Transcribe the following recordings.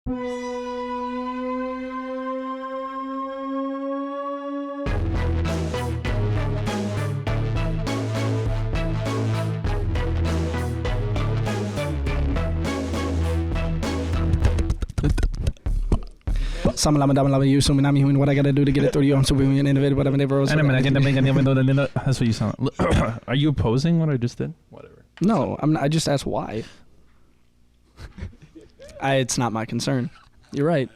What I gotta do to get it through you? I'm super innovative. That's what you sound like. Are you opposing what I just did? Whatever. No, I'm not, I just asked why. It's not my concern. You're right.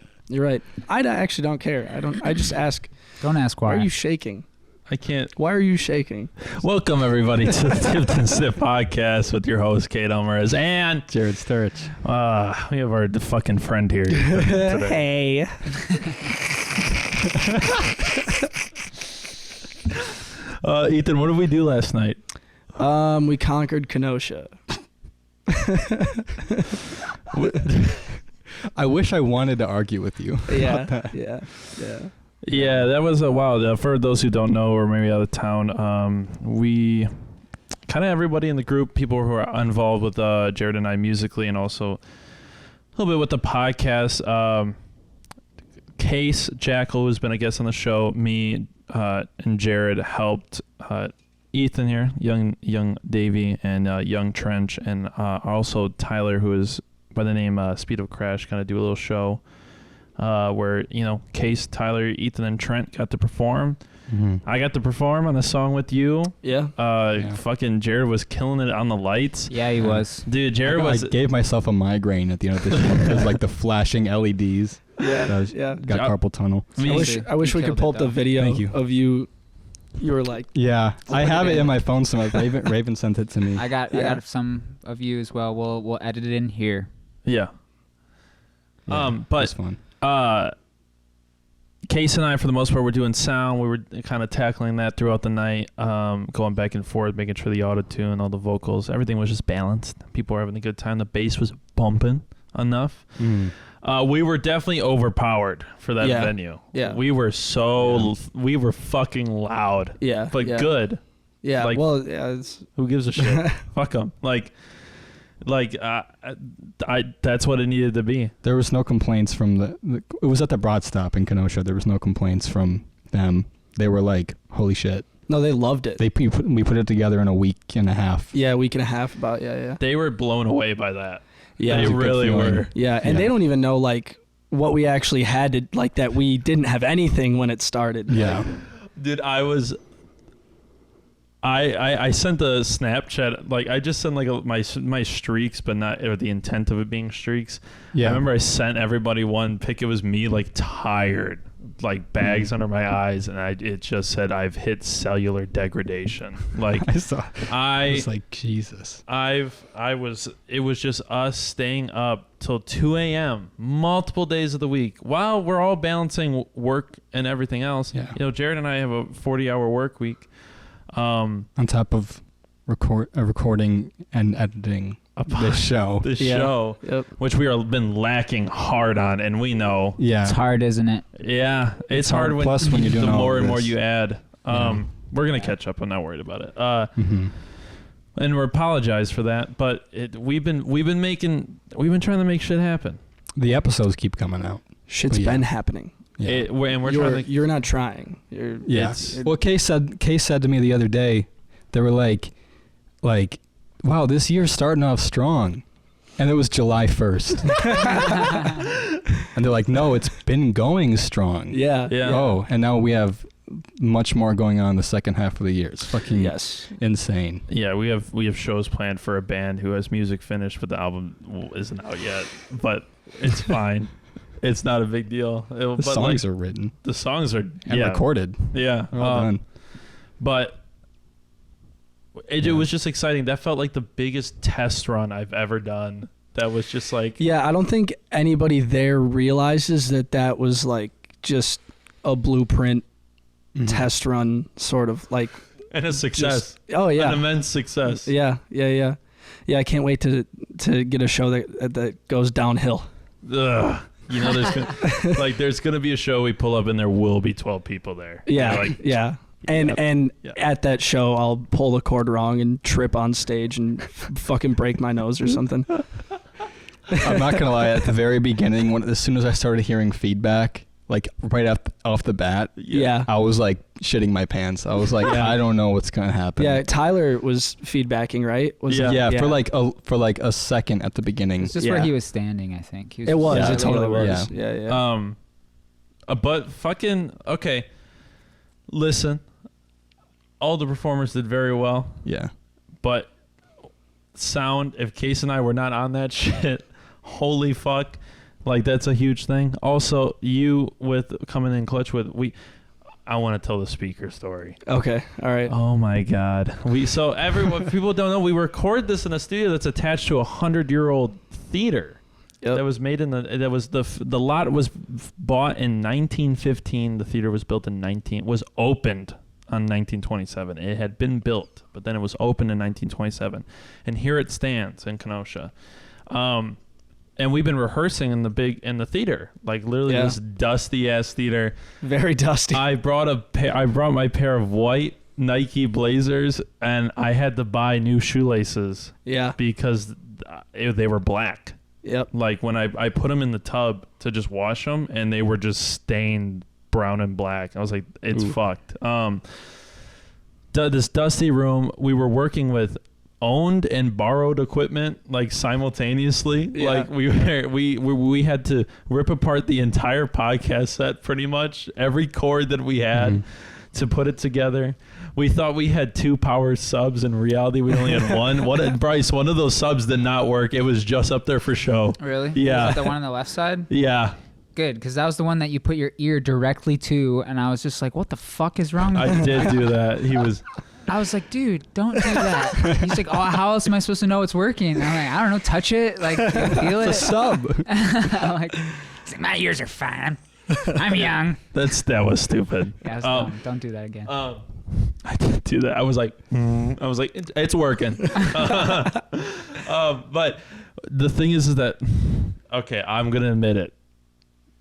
I actually don't care. I just ask. Don't ask why. Why are you shaking? I can't. Why are you shaking? Welcome, everybody, to the Tipped and Sip podcast with your host, Cade and Jarod Sturridge. We have our fucking friend here. Hey. Ethan, what did we do last night? We conquered Kenosha. I wish I wanted to argue with you. Yeah, that was a wild. For those who don't know or maybe out of town, we kind of everybody in the group, people who are involved with Jarod and I musically, and also a little bit with the podcast. Case Jackal, who's been a guest on the show, me and Jarod helped Ethan here, Yxng Davi, and Young Trench, and also Tyler, who is by the name Speed of Crash, kind of do a little show. Where, Case, Tyler, Ethan, and Trent got to perform. Mm-hmm. I got to perform on a song with you. Yeah. Fucking Jarod was killing it on the lights. Yeah, he was. Dude, Jarod I gave myself a migraine at the end of the show because like the flashing LEDs. Yeah. Got carpal tunnel. I wish we could pull up the video of you. You were like, yeah, I have it in my phone somewhere. Raven sent it to me. I got some of you as well. We'll edit it in here. Yeah. But it's fun. Case and I, for the most part, were doing sound. We were kind of tackling that throughout the night, going back and forth, making sure the auto-tune, all the vocals, everything was just balanced. People were having a good time. The bass was bumping enough. We were definitely overpowered for that venue. Yeah. We were we were fucking loud. Yeah. But good. Yeah. Like, who gives a shit? Fuck them. That's what it needed to be. There was no complaints from it was at the Broad Stop in Kenosha. There was no complaints from them. They were like, holy shit. No, they loved it. We put it together in a week and a half. Yeah, a week and a half about, yeah. They were blown away by that. Yeah. They really were. Yeah, and they don't even know, like, what we actually had to, like, that we didn't have anything when it started. Yeah. Dude, I sent a Snapchat, like I just sent like my streaks, but not the intent of it being streaks. Yeah. I remember I sent everybody one pic. It was me like tired, like bags under my eyes, and it just said I've hit cellular degradation. Like I was like, Jesus. It was just us staying up till 2 a.m. multiple days of the week while we're all balancing work and everything else. Yeah. Jarod and I have a 40-hour work week. On top of recording and editing this show. Yep. Which we have been lacking hard on, and we know. Yeah. It's hard, isn't it? Yeah. It's hard when you're doing the more and more you add. We're going to catch up. I'm not worried about it. And we apologize for that, but we've been trying to make shit happen. The episodes keep coming out. Shit's been happening. Yeah. You're not trying. Well, Case said to me the other day, they were like, wow, this year's starting off strong, and it was July 1st, and they're like, no, it's been going strong. Yeah. Oh, and now we have much more going on the second half of the year. It's fucking insane. Yeah, we have shows planned for a band who has music finished, but the album isn't out yet. But it's fine. It's not a big deal. The songs are written. The songs are recorded. Yeah. All done. But it was just exciting. That felt like the biggest test run I've ever done. That was just like... Yeah, I don't think anybody there realizes that was like just a blueprint test run, sort of like... And a success. An immense success. Yeah, I can't wait to get a show that goes downhill. Ugh. There's gonna be a show we pull up and there will be 12 people there. Yeah. And at that show, I'll pull the cord wrong and trip on stage and fucking break my nose or something. I'm not gonna lie. At the very beginning, as soon as I started hearing feedback, like right off the bat, Yeah. I was like shitting my pants. I was like, I don't know what's gonna happen. Yeah, Tyler was feedbacking, right? Was Yeah. it? For like a second at the beginning. It's just Yeah. where he was standing, I think. He It was. Yeah, It totally really was. Yeah. But fucking okay. Listen, all the performers did very well, Yeah. but sound. If Case and I were not on that shit, holy fuck, like that's a huge thing. Also, you with coming in clutch with I want to tell the speaker story. Okay. All right. Oh my god. So everyone, people don't know, we record this in a studio that's attached to a 100-year-old theater. Yep. That was made the lot was bought in 1915. The theater was built was opened on 1927. It had been built, but then it was opened in 1927. And here it stands in Kenosha. And we've been rehearsing in the theater, like literally this dusty ass theater. Very dusty. I brought my pair of white Nike Blazers, and I had to buy new shoelaces. Yeah. Because they were black. Yep. Like when I put them in the tub to just wash them, and they were just stained brown and black. I was like, it's fucked. This dusty room, we were working with owned and borrowed equipment like simultaneously. Yeah. Like we had to rip apart the entire podcast set, pretty much every cord that we had to put it together. We thought we had 2 power subs. In reality, we only had one. Bryce, one of those subs did not work. It was just up there for show. Really? Yeah. Was that the one on the left side? Yeah. Good, because that was the one that you put your ear directly to, and I was just like, what the fuck is wrong with I did do that. I was like, dude, don't do that. He's like, oh, how else am I supposed to know it's working? And I'm like, I don't know, touch it, like, feel it. It's a sub. I'm like, he's like, my ears are fine. I'm young. That was stupid. Yeah, I was dumb. Don't do that again. I did do that. I was like, it's working. But the thing is that, okay, I'm going to admit it,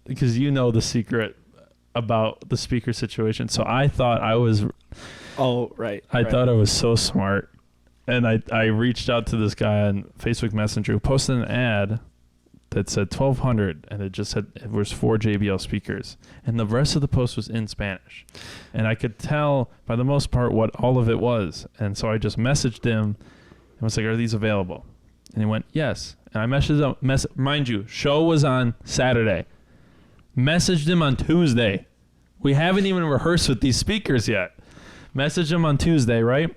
because you know the secret about the speaker situation. So I thought I was... Oh, right. I thought I was so smart. And I reached out to this guy on Facebook Messenger who posted an ad that said 1,200, and it just said it was 4 JBL speakers. And the rest of the post was in Spanish. And I could tell, by the most part, what all of it was. And so I just messaged him and was like, are these available? And he went, yes. And I messaged him. Mind you, show was on Saturday. Messaged him on Tuesday. We haven't even rehearsed with these speakers yet. Messaged him on Tuesday, right?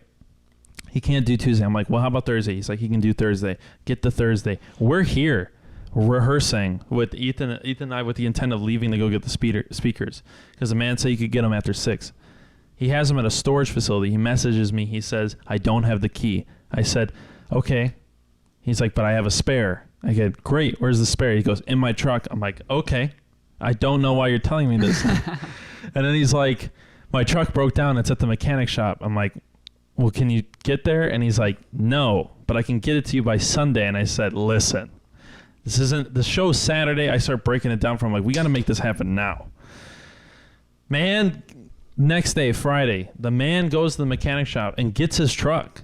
He can't do Tuesday. I'm like, well, how about Thursday? He's like, he can do Thursday. Get the Thursday. We're here rehearsing with Ethan and I with the intent of leaving to go get the speakers, because the man said you could get them after 6. He has them at a storage facility. He messages me. He says, I don't have the key. I said, okay. He's like, but I have a spare. I get, great. Where's the spare? He goes, in my truck. I'm like, okay. I don't know why you're telling me this. And then he's like, my truck broke down. It's at the mechanic shop. I'm like, well, can you get there? And he's like, no, but I can get it to you by Sunday. And I said, listen, this isn't the show's Saturday. I start breaking it down for him. Like, we got to make this happen now. Man, next day, Friday, the man goes to the mechanic shop and gets his truck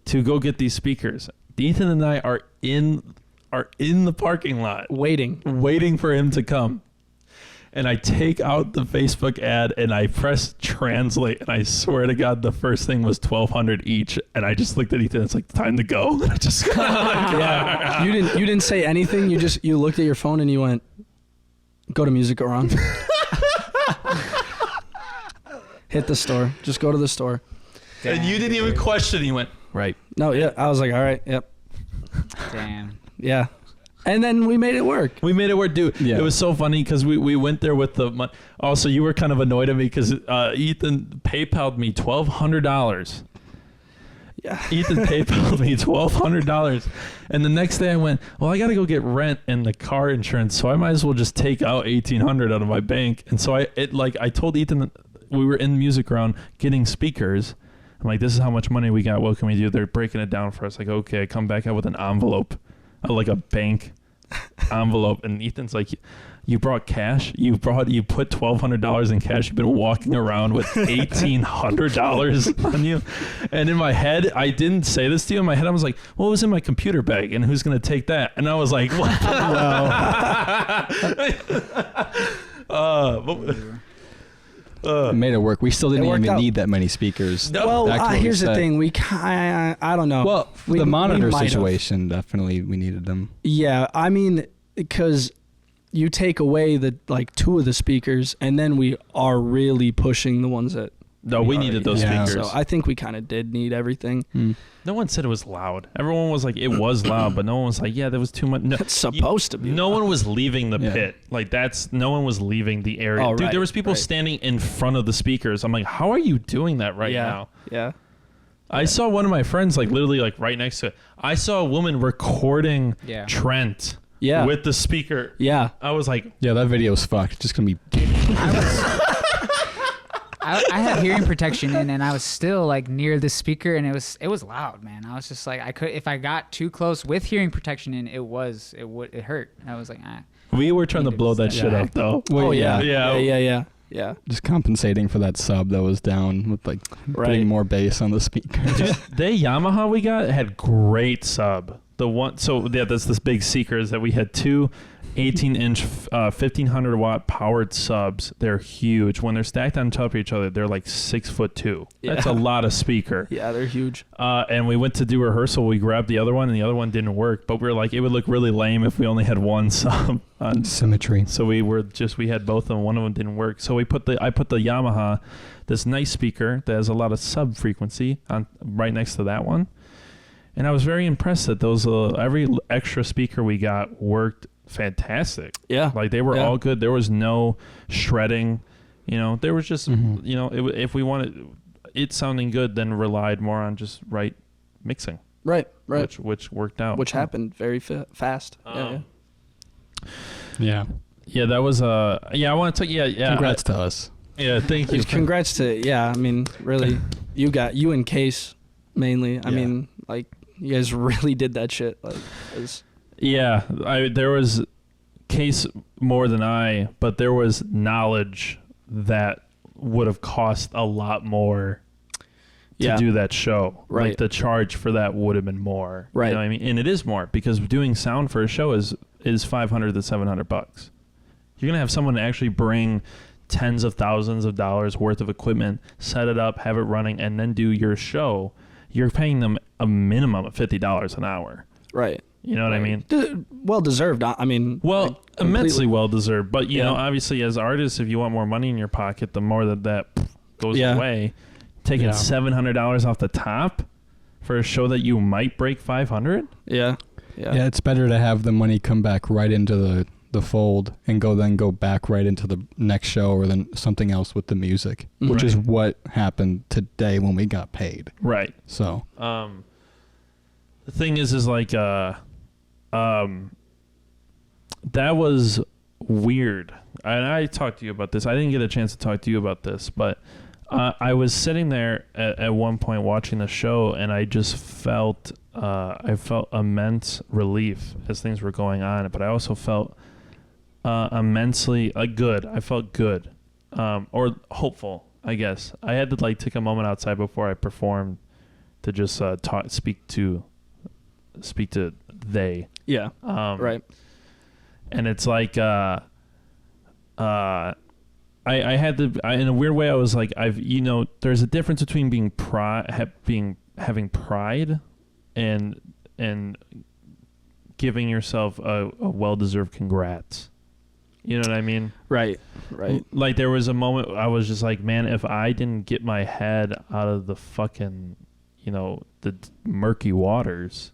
to go get these speakers. Ethan and I are in the parking lot waiting for him to come. And I take out the Facebook ad and I press translate, and I swear to God, the first thing was 1,200 each. And I just looked at Ethan. It's like, time to go. I just yeah. You didn't say anything. You looked at your phone and you went, go to Music Around. Hit the store. Just go to the store. And you didn't even question. He went, right. No, yeah. I was like, all right, yep. Damn. Yeah. And then we made it work. Dude. Yeah. It was so funny because we went there with the money. Also, you were kind of annoyed at me because Ethan PayPal'd me $1,200. Yeah. Ethan PayPal'd me $1,200. And the next day I went, well, I got to go get rent and the car insurance, so I might as well just take out $1,800 out of my bank. And so I told Ethan that we were in Music Round getting speakers. I'm like, this is how much money we got. What can we do? They're breaking it down for us. Like, okay, I come back out with an envelope. Like a bank envelope, and Ethan's like, you brought cash? You put $1,200 in cash? You've been walking around with $1,800 on you? And in my head, I didn't say this to you. In my head, I was like, well, it was in my computer bag, and who's going to take that? And I was like, what? It made it work. We still didn't even out. need that many speakers. Well, Back to what we here's the said. thing. I don't know. Well, We- the we monitor might have. situation, definitely we needed them. Yeah, I mean, because you take away the like 2 of the speakers, and then we are really pushing the ones that. No, we needed those Yeah. speakers. So I think we kind of did need everything. No one said it was loud. Everyone was like, it was loud, but no one was like, yeah, there was too much. No, It's supposed to be. No one was leaving the Yeah. pit. Like no one was leaving the area. Oh, Dude, right, there was people right. standing in front of the speakers. I'm like, how are you doing that right now? Yeah. I saw one of my friends like literally like right next to it. I saw a woman recording Yeah. Trent Yeah. with the speaker. Yeah. I was like, Yeah, that video's fucked. Just gonna be. I had hearing protection in, and I was still like near the speaker, and it was loud, man. I was just like, if I got too close with hearing protection in, it hurt. I was like, we were trying to Needed blow that to shit step up though. Well, Oh yeah. Yeah. Yeah. Just compensating for that sub that was down with like Right. putting more bass on the speaker. The Yamaha we got had great sub. The one, so yeah, that's this big secret is that we had 2 18-inch 1500 watt powered subs. They're huge. When they're stacked on top of each other, they're like 6'2". That's a Yeah. lot of speaker. Yeah, they're huge. And we went to do rehearsal. We grabbed the other one, and the other one didn't work. But we were like, it would look really lame if we only had one sub on. Symmetry. So we had both of them. One of them didn't work. So I put the Yamaha, this nice speaker that has a lot of sub frequency on right next to that one. And I was very impressed that those every extra speaker we got worked fantastic. Yeah. Like they were Yeah. all good. There was no shredding. There was just if we wanted it sounding good, then relied more on just right mixing. Right. Which worked out. Which happened very fast. Yeah. Yeah. Yeah, that was I want to yeah. Congrats to us. Yeah, thank you. Congrats to I mean, really, you and Case mainly. I mean, like you guys really did that shit. Like, Yeah, there was Case more than I, but there was knowledge that would have cost a lot more to do that show. Right. Like the charge for that would have been more. Right. You know what I mean? And it is more because doing sound for a show is $500 to $700. You're gonna have someone actually bring tens of thousands of dollars worth of equipment, set it up, have it running, and then do your show. You're paying them a minimum of $50 an hour. right. You know what I mean? Well deserved. I mean, Well, like, immensely completely. well deserved. But you Yeah. know, obviously, as artists, if you want more money in your pocket, the more that goes Yeah. away. Taking Yeah. $700 off the top for a show that you might break 500. Yeah. Yeah, it's better to have the money come back right into the fold and go back right into the next show or then something else with the music, which is Right. what happened today when we got paid. Right. So The thing is like that was weird. And I talked to you about this. I didn't get a chance to talk to you about this, but I was sitting there at one point watching the show, and I just felt immense relief as things were going on, but I also felt immensely good. I felt good, or hopeful, I guess. I had to like take a moment outside before I performed to just speak to they. Yeah. Right. And it's like I had to in a weird way I was like there's a difference between being having pride and giving yourself a well-deserved congrats. You know what I mean? Right. Like there was a moment I was just like, man, if I didn't get my head out of the fucking the murky waters,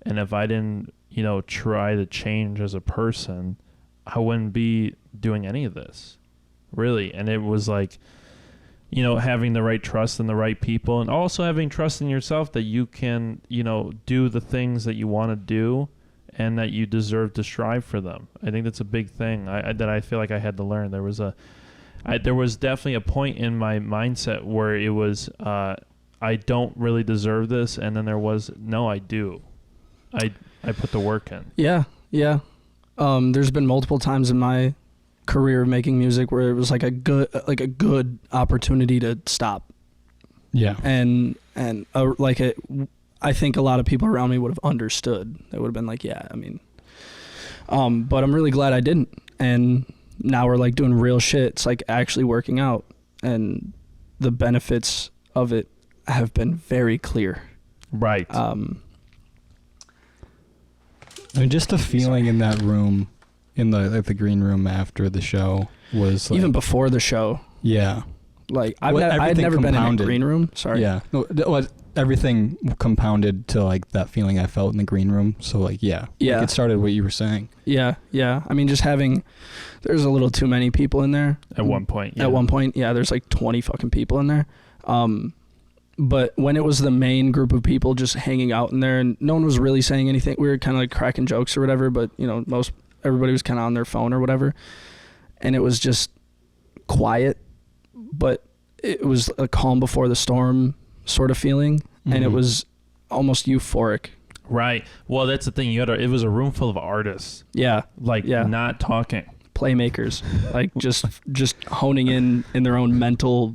and if I didn't try to change as a person, I wouldn't be doing any of this, really. And it was like, having the right trust in the right people, and also having trust in yourself that you can, do the things that you want to do and that you deserve to strive for them. I think that's a big thing that I feel like I had to learn. There was definitely a point in my mindset where it was, I don't really deserve this. And then there was, no, I do. I put the work in. Yeah. There's been multiple times in my career of making music where it was like a good opportunity to stop. Yeah. And I think a lot of people around me would have understood. They would have been like, yeah, I mean, but I'm really glad I didn't. And now we're like doing real shit. It's like actually working out, and the benefits of it have been very clear. Right. And just the feeling in that room, in the green room after the show was like, even before the show. Yeah. Like I'd never been in a green room. Sorry. Yeah. No, everything compounded to like that feeling I felt in the green room. So like, yeah. Yeah. Like it started what you were saying. Yeah. Yeah. I mean, there's a little too many people in there. At one point. Yeah. At one point, yeah, there's like 20 fucking people in there. But when it was the main group of people just hanging out in there and no one was really saying anything, we were kind of like cracking jokes or whatever, but you know, everybody was kind of on their phone or whatever. And it was just quiet, but it was a calm before the storm sort of feeling. Mm-hmm. And it was almost euphoric. Right. Well, that's the thing. It was a room full of artists. Yeah. Not talking. Playmakers, like just honing in their own mental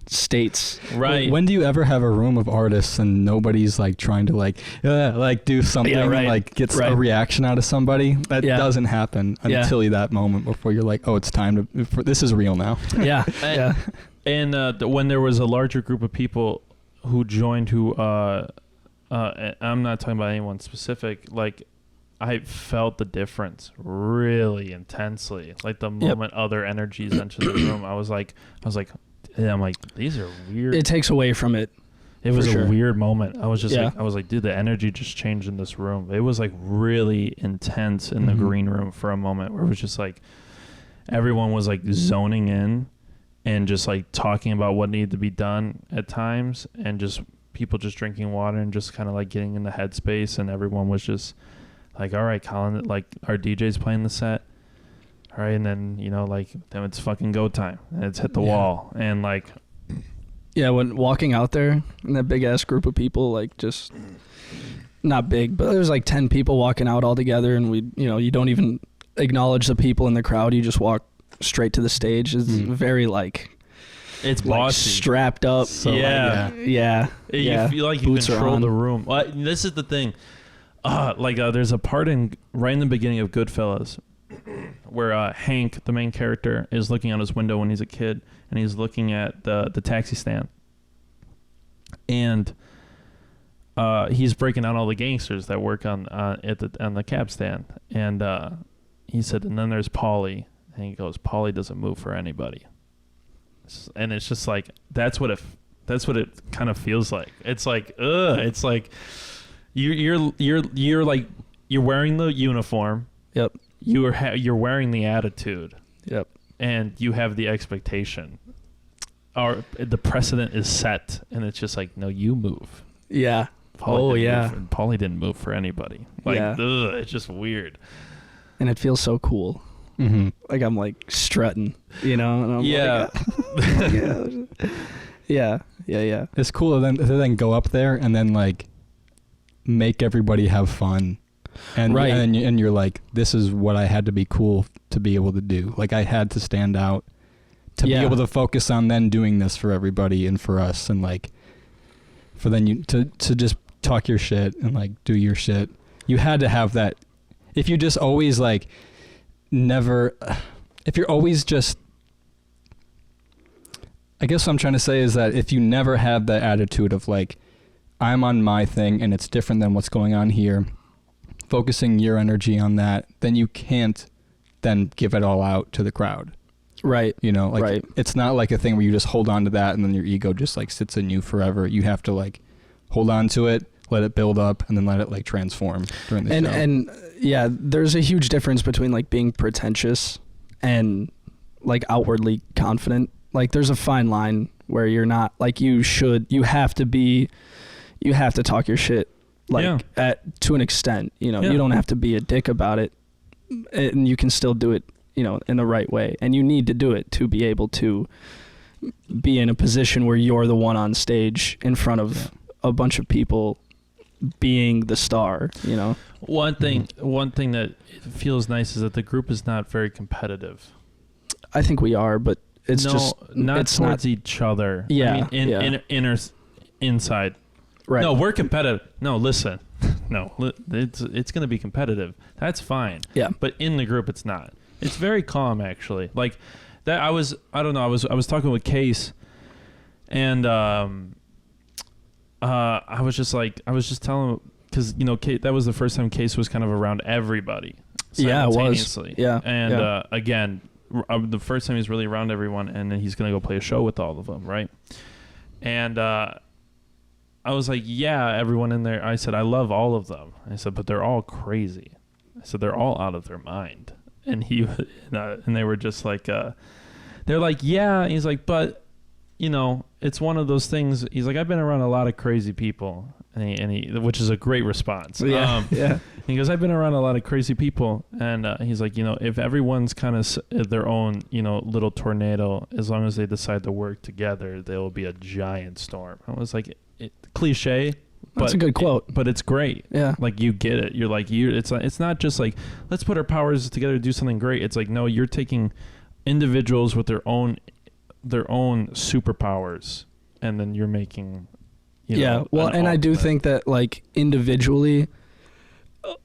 states. Right. When do you ever have a room of artists and nobody's like trying to like do something, like get a reaction out of somebody? That doesn't happen until that moment before you're like, oh, it's time this is real now. Yeah. Yeah. And when there was a larger group of people who joined, I'm not talking about anyone specific, like I felt the difference really intensely. Like the moment other energies entered the room, I was like, these are weird. It takes away from it. It was a weird moment. I was like, dude, the energy just changed in this room. It was like really intense in the green room for a moment where it was just like everyone was like zoning in and just like talking about what needed to be done at times, and just people just drinking water and just kind of like getting in the headspace, and everyone was just like, all right, Colin, like our DJ's playing the set. All right, and then, you know, like, then it's fucking go time. And it's hit the wall. And, like... Yeah, when walking out there, and that big-ass group of people, like, just... Not big, but there's, like, 10 people walking out all together, and you don't even acknowledge the people in the crowd. You just walk straight to the stage. It's very, like... It's like bossy. Strapped up. So, yeah. You feel like you control the room. Well, this is the thing. There's a part right in the beginning of Goodfellas where Hank, the main character, is looking out his window when he's a kid, and he's looking at the taxi stand, and he's breaking out all the gangsters that work on the cab stand, and he said, and then there's Paulie, and he goes, Paulie doesn't move for anybody, and it's just like that's what it kind of feels like. It's like it's like you're like you're wearing the uniform. Yep. You're wearing the attitude. Yep. And you have the expectation. Or the precedent is set, and it's just like, no, you move. Yeah. Paulie didn't move for anybody. Like, it's just weird. And it feels so cool. Mm-hmm. Like I'm like strutting, you know? And I'm yeah. It's cool to then go up there and then like make everybody have fun. And you're like, this is what I had to be cool to be able to do. Like I had to stand out to be able to focus on then doing this for everybody and for us, and like for then you to just talk your shit and like do your shit. You had to have that. If you just always like if you're always just, I guess what I'm trying to say is that if you never have that attitude of like, I'm on my thing and it's different than what's going on here, focusing your energy on that, then you can't then give it all out to the crowd. Right. You know, like it's not like a thing where you just hold on to that and then your ego just like sits in you forever. You have to like hold on to it, let it build up, and then let it like transform during the show. And yeah, there's a huge difference between like being pretentious and like outwardly confident. Like there's a fine line where you're not like you have to talk your shit. Like to an extent, you know, you don't have to be a dick about it, and you can still do it, you know, in the right way. And you need to do it to be able to be in a position where you're the one on stage in front of a bunch of people being the star, you know. One thing that feels nice is that the group is not very competitive. I think we are, but it's not it's towards each other. Yeah, I mean, inside. Right. No, we're competitive. No, listen. No, it's going to be competitive. That's fine. Yeah. But in the group, it's not. It's very calm, actually. Like that. I was talking with Case, and I was just telling him, because that was the first time Case was kind of around everybody. Yeah, it was. Simultaneously. Yeah. And again, the first time he's really around everyone, and then he's going to go play a show with all of them, right? And I was like, yeah, everyone in there. I said, I love all of them. I said, but they're all crazy. I said, they're all out of their mind. And and they were just like, they're like, yeah. And he's like, but, it's one of those things. He's like, I've been around a lot of crazy people, and he which is a great response. Yeah. Yeah. He goes, I've been around a lot of crazy people, and he's like, if everyone's kind of their own, little tornado, as long as they decide to work together, there will be a giant storm. I was like, cliche. That's a good quote, but it's great. Yeah, like you get it. You're like It's not just like let's put our powers together to do something great. It's like no, you're taking individuals with their own superpowers, and then you're making. Well, and I do think that like individually,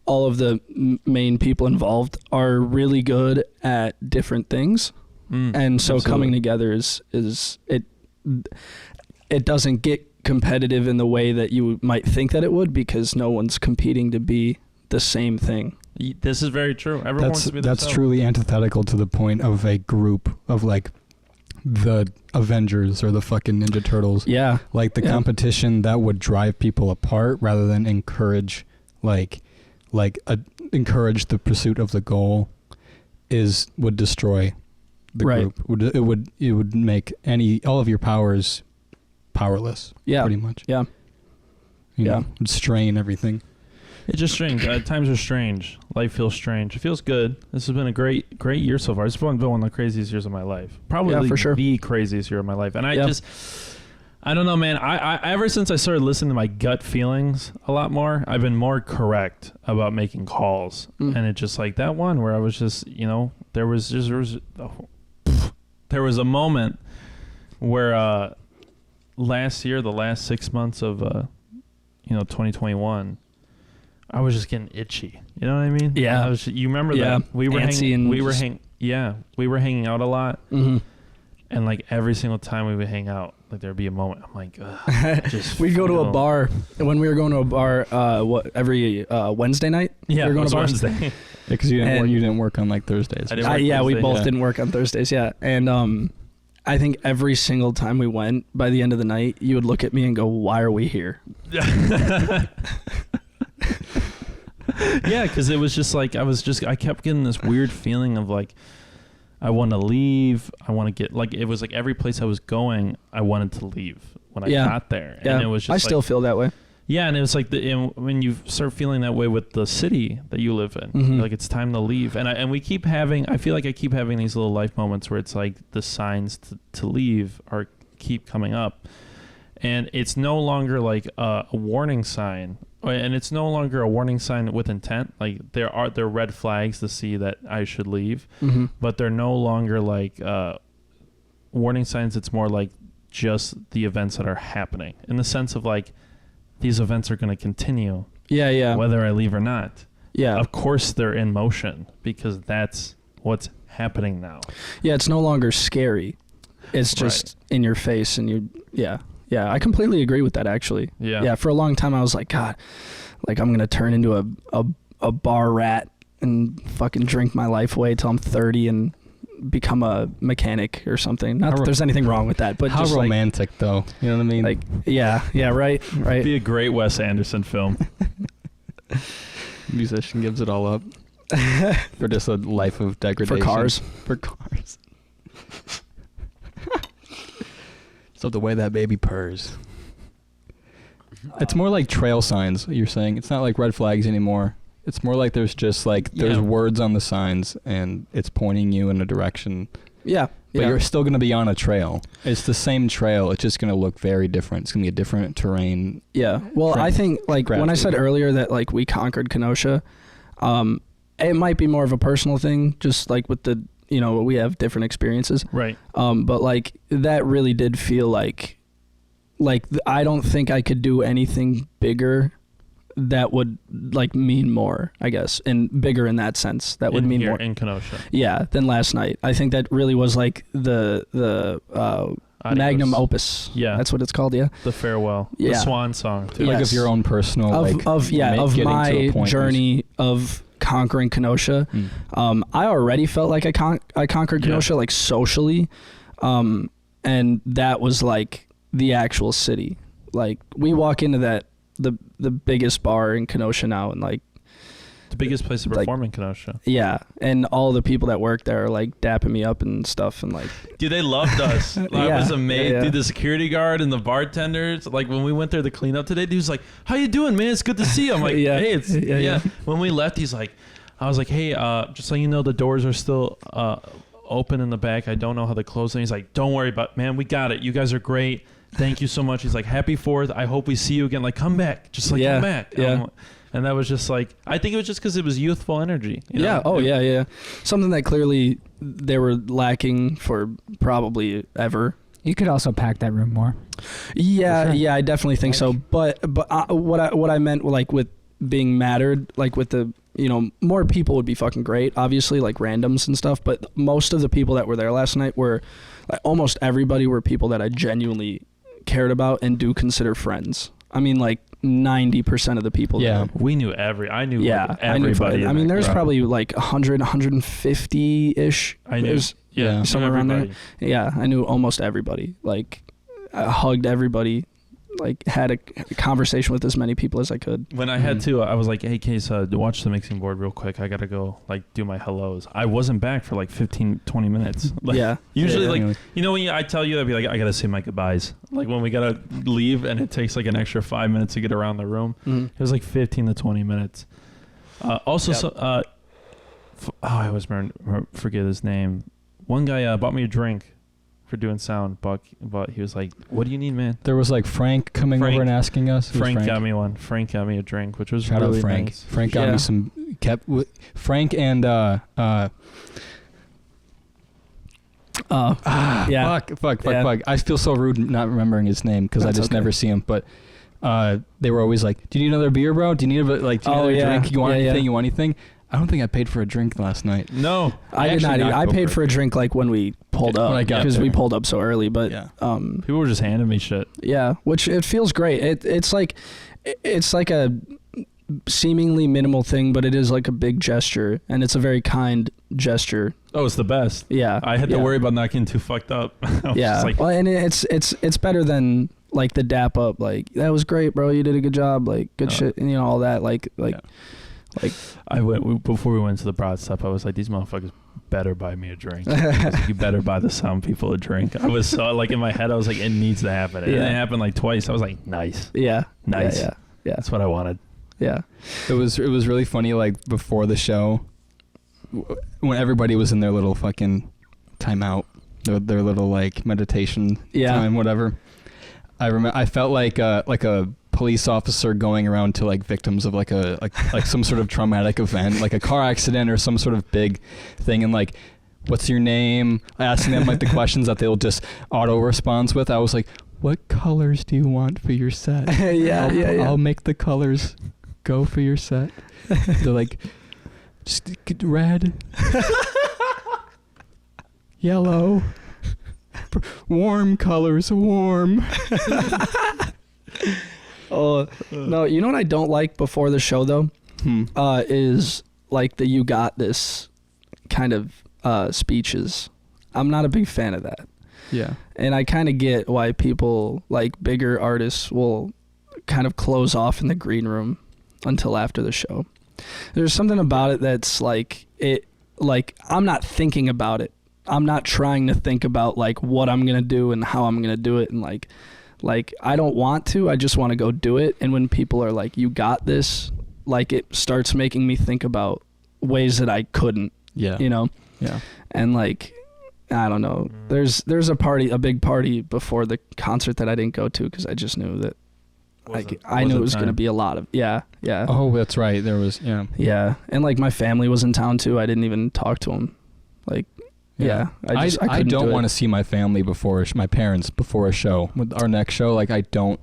all of the main people involved are really good at different things, and so absolutely. Coming together is it doesn't get competitive in the way that you might think that it would, because no one's competing to be the same thing. This is very true. Everyone wants to be that's themselves. truly antithetical to the point of a group of like the Avengers or the fucking Ninja Turtles. Yeah, like the competition that would drive people apart rather than encourage encourage the pursuit of the goal would destroy the group. It would make all of your powers powerless. Yeah, pretty much. Yeah, you know, would strain everything. It's just strange. Times are strange. Life feels strange. It feels good. This has been a great year so far. It's been one of the craziest years of my life. Probably for sure. The craziest year of my life. And I don't know, man. I ever since I started listening to my gut feelings a lot more, I've been more correct about making calls. And it's just like that one where I was just, there was a moment where last year, the last 6 months of 2021, I was just getting itchy. You know what I mean? Yeah. You remember that? We were hanging out a lot. Mm-hmm. And like every single time we would hang out, like there'd be a moment. I'm like, we'd go to a bar. And when we were going to a bar, every Wednesday night? Yeah, we were going to Wednesday. Because you didn't work on like Thursdays. We both didn't work on Thursdays. Yeah, and I think every single time we went, by the end of the night, you would look at me and go, "Why are we here?" Yeah, because it was just like I kept getting this weird feeling of like I want to leave. I want to get like it was like every place I was going, I wanted to leave when I got there. Yeah, and it was just I still feel that way. Yeah, and it was like when you start feeling that way with the city that you live in, like it's time to leave. And I keep having these little life moments where it's like the signs to leave keep coming up, and it's no longer like a warning sign. And it's no longer a warning sign with intent. Like there are red flags to see that I should leave, but they're no longer like warning signs. It's more like just the events that are happening in the sense of like these events are going to continue. Yeah. Whether I leave or not. Yeah. Of course they're in motion because that's what's happening now. Yeah, it's no longer scary. It's just in your face, and Yeah, I completely agree with that, actually. Yeah, for a long time I was like, God, like I'm going to turn into a bar rat and fucking drink my life away till I'm 30 and become a mechanic or something. Not that there's anything wrong with that, but how just romantic though. You know what I mean? Like, yeah, right. It'd be a great Wes Anderson film. Musician gives it all up. For just a life of degradation. For cars. So the way that baby purrs. It's more like trail signs, you're saying. It's not like red flags anymore. It's more like there's just like, there's words on the signs and it's pointing you in a direction Yeah. But you're still going to be on a trail. It's the same trail. It's just going to look very different. It's going to be a different terrain. Yeah. Well, I think like when I said earlier that like we conquered Kenosha, it might be more of a personal thing, just like with the, we have different experiences. Right. But like that really did feel like I don't think I could do anything bigger that would like mean more, I guess, and bigger in that sense. That would mean more in Kenosha. Yeah, than last night. I think that really was like the magnum opus. Yeah, that's what it's called. Yeah, the farewell. Yeah, the swan song. Too. Like of your own personal of my journey of conquering Kenosha. I already felt like I conquered Kenosha like socially, and that was like the actual city. Like we walk into that. The biggest bar in Kenosha now, and like the biggest place to perform in Kenosha. Yeah, and all the people that work there are like dapping me up and stuff, and like, dude, they loved us. I was amazed. Dude, the security guard and the bartenders, like when we went there to clean up today, dude was like, "How you doing, man? It's good to see you." I'm like, "Hey, it's yeah." When we left, he's like, "I was like, hey, just so you know, the doors are still open in the back. I don't know how to close them." He's like, "Don't worry about, man. We got it. You guys are great. Thank you so much." He's like, "Happy 4th. I hope we see you again. Like, come back. Just like come back." Yeah. And that was just like, I think it was just because it was youthful energy. You know? Yeah. Oh, yeah. Something that clearly they were lacking for probably ever. You could also pack that room more. Yeah. Sure. Yeah, I definitely think so. But what I meant like with being mattered, like with the, more people would be fucking great, obviously, like randoms and stuff. But most of the people that were there last night were, like, almost everybody were people that I genuinely cared about and do consider friends. I mean, like 90% of the people. Yeah, we knew I knew everybody. I mean, there's probably like 100, 150-ish. I knew. Somewhere around there. Yeah, I knew almost everybody. Like, I hugged everybody. Like, had a conversation with as many people as I could. When I had to, I was like, "Hey, Case, watch the mixing board real quick. I gotta go, like, do my hellos." I wasn't back for like 15, 20 minutes. Like, usually, like, when I tell you, I'd be like, "I gotta say my goodbyes." Like when we gotta leave, and it takes like an extra 5 minutes to get around the room. It was like 15 to 20 minutes. I always forget his name. One guy bought me a drink for doing sound, but he was like, "What do you need, man?" There was like Frank coming over and asking us. Frank got me one. Frank got me a drink, which was shout really out Frank. Nice. Frank got me some. Frank and fuck. I feel so rude not remembering his name because I just never see him. But they were always like, "Do you need another beer, bro? Do you need another drink? You want anything? You want anything?" I don't think I paid for a drink last night. No, I did not. I paid for a drink like when we pulled up because we pulled up so early. But people were just handing me shit. Yeah, which it feels great. It's like a seemingly minimal thing, but it is like a big gesture, and it's a very kind gesture. Oh, it's the best. Yeah, I had to worry about not getting too fucked up. Well, and it's better than like the dap up. Like, that was great, bro. You did a good job. Like, good shit, and all that. Like. Before we went to the broad stuff, I was like, these motherfuckers better buy me a drink. Like, you better buy the sound people a drink. I was so like in my head, I was like, it needs to happen. And it happened like twice. I was like, nice. Yeah. Nice. Yeah. That's what I wanted. Yeah. It was really funny. Like before the show, when everybody was in their little fucking timeout, their little like meditation time, whatever. I felt like a police officer going around to like victims of like some sort of traumatic event, like a car accident or some sort of big thing, and like, "What's your name?" Asking them like the questions that they'll just auto response with. I was like, "What colors do you want for your set?" I'll make the colors go for your set. They're like, "Just red, yellow, warm colors, warm." Oh, no, you know what I don't like before the show, though? Is like the "you got this" kind of speeches. I'm not a big fan of that. Yeah. And I kind of get why people, like bigger artists, will kind of close off in the green room until after the show. There's something about it that's like, I'm not thinking about it. I'm not trying to think about like what I'm going to do and how I'm going to do it, and like I don't want to, I just want to go do it. And when people are like, "You got this," like it starts making me think about ways that I couldn't. Yeah. Yeah. And I don't know. There's a big party before the concert that I didn't go to because I just knew that I knew it was going to be a lot of yeah. Oh, that's right. There was Yeah, and like my family was in town too. I didn't even talk to them. Like I don't want to see my family my parents before a show. With our next show, I don't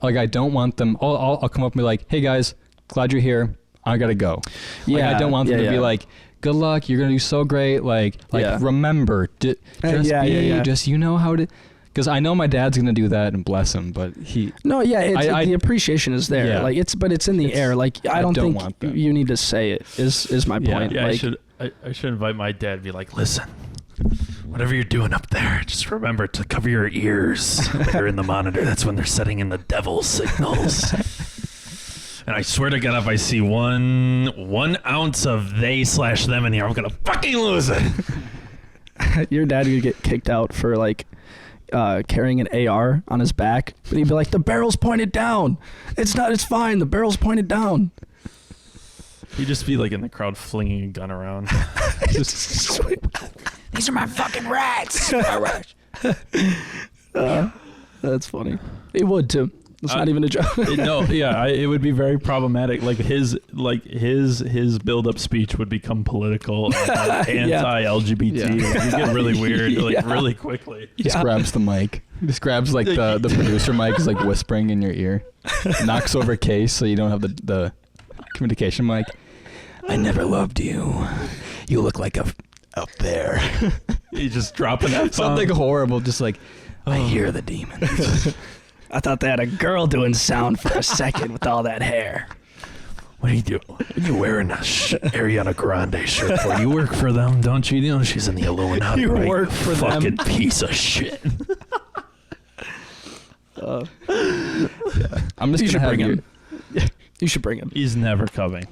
want them. I'll come up and be like, "Hey guys, glad you're here. I gotta go." I don't want them to be like, "Good luck. You're gonna do so great." Remember, just you know how to. Because I know my dad's gonna do that, and bless him, but he. No, yeah, the appreciation is there. Yeah. It's in the air. I don't think you need to say it. Is my point. Yeah, I should invite my dad and be like, listen, whatever you're doing up there, just remember to cover your ears when you're in the monitor. That's when they're setting in the devil's signals. And I swear to God, if I see one ounce of they/them in here, I'm gonna fucking lose it. Your dad would get kicked out for carrying an AR on his back, but he'd be like, the barrel's pointed down. It's fine. The barrel's pointed down. He'd just be in the crowd flinging a gun around. These are my fucking rats. That's funny. He would too. It's not even a joke. It would be very problematic. His build-up speech would become political, anti-LGBT. Yeah. It would get really weird, really quickly. He just grabs the mic. He just grabs the producer mic, is whispering in your ear. Knocks over a case so you don't have the communication mic. I never loved you. You look like up there. He's just dropping that something horrible, just I hear the demons. I thought they had a girl doing sound for a second with all that hair. What are you doing? What are you wearing a Ariana Grande shirt for? You work for them, don't you? You know she's in the Illuminati, you right? Work for fucking them. Piece of shit. I'm just gonna bring him. You should bring him. He's never coming.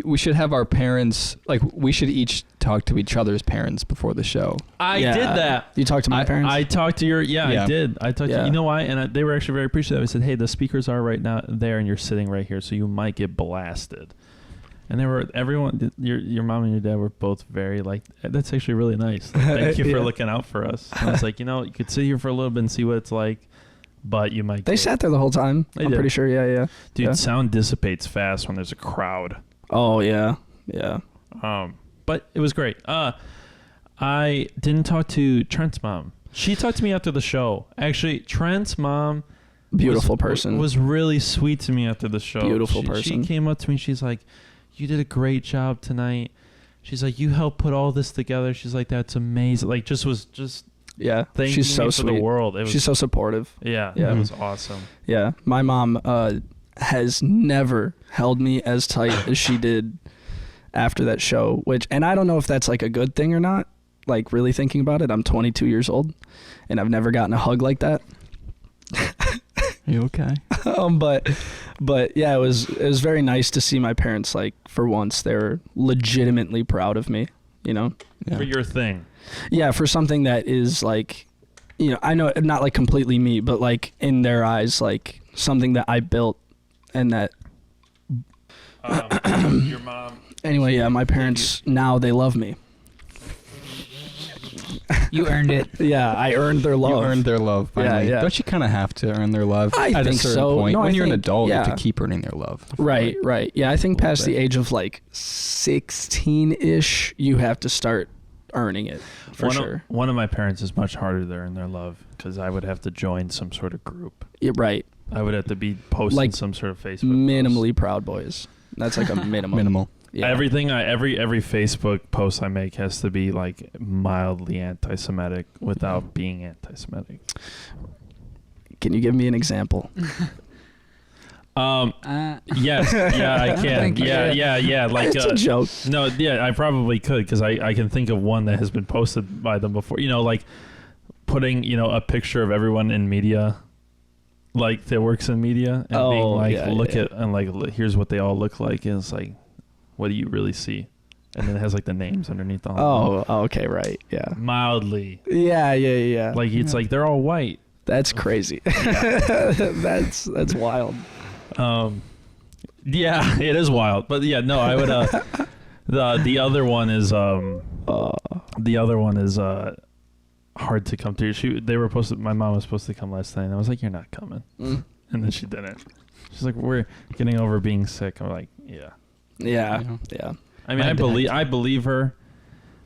We should have our parents, we should each talk to each other's parents before the show. I did that. You talked to my parents? I talked to your, I did. I talked to, you know why? And they were actually very appreciative. I said, hey, the speakers are right now there and you're sitting right here, so you might get blasted. And everyone, your mom and your dad were both very that's actually really nice. Thank you for looking out for us. And I was you could sit here for a little bit and see what it's like. But you might. They sat there the whole time. I'm pretty sure. Yeah. Dude, sound dissipates fast when there's a crowd. Oh yeah. But it was great. I didn't talk to Trent's mom. She talked to me after the show. Actually, Trent's mom, beautiful person, was really sweet to me after the show. Beautiful person. She came up to me. She's like, "You did a great job tonight." She's like, "You helped put all this together." She's like, "That's amazing." Yeah, she's so sweet. For the world. She's so supportive. Yeah, it was awesome. Yeah, my mom has never held me as tight as she did after that show. And I don't know if that's a good thing or not. Really thinking about it, I'm 22 years old, and I've never gotten a hug like that. You okay? But yeah, it was very nice to see my parents. For once, they were legitimately proud of me. You know, for your thing. Yeah, for something that is I know not completely me, but in their eyes, something that I built and that. Your mom. Anyway, yeah, my parents now they love me. You earned it. Yeah, I earned their love. You earned their love. Finally. Yeah. Don't you kind of have to earn their love? I at think a certain so. point. No, when you're an adult, you have to keep earning their love. Right. Yeah, I think past the age of 16-ish, you have to start earning it. For sure. One of my parents is much harder to earn their love because I would have to join some sort of group. Yeah, right. I would have to be posting some sort of Facebook minimally post. Proud Boys. That's a minimum. Minimal. Yeah. Every Facebook post I make has to be mildly anti-Semitic without being anti-Semitic. Can you give me an example? Yes, I can. Yeah. It's a joke. No, yeah, I probably could because I can think of one that has been posted by them before. Putting a picture of everyone in media, that works in media, and being look at and here's what they all look like. And it's what do you really see? And then it has the names underneath all. Oh, okay, right, yeah. Mildly. Yeah. It's they're all white. That's crazy. That's wild. Yeah, it is wild, but yeah, no, I would. The other one is the The other one is hard to come to. My mom was supposed to come last night, and I was like, "You're not coming," and then she didn't. She's like, "We're getting over being sick." I'm like, "Yeah." I mean, I believe her,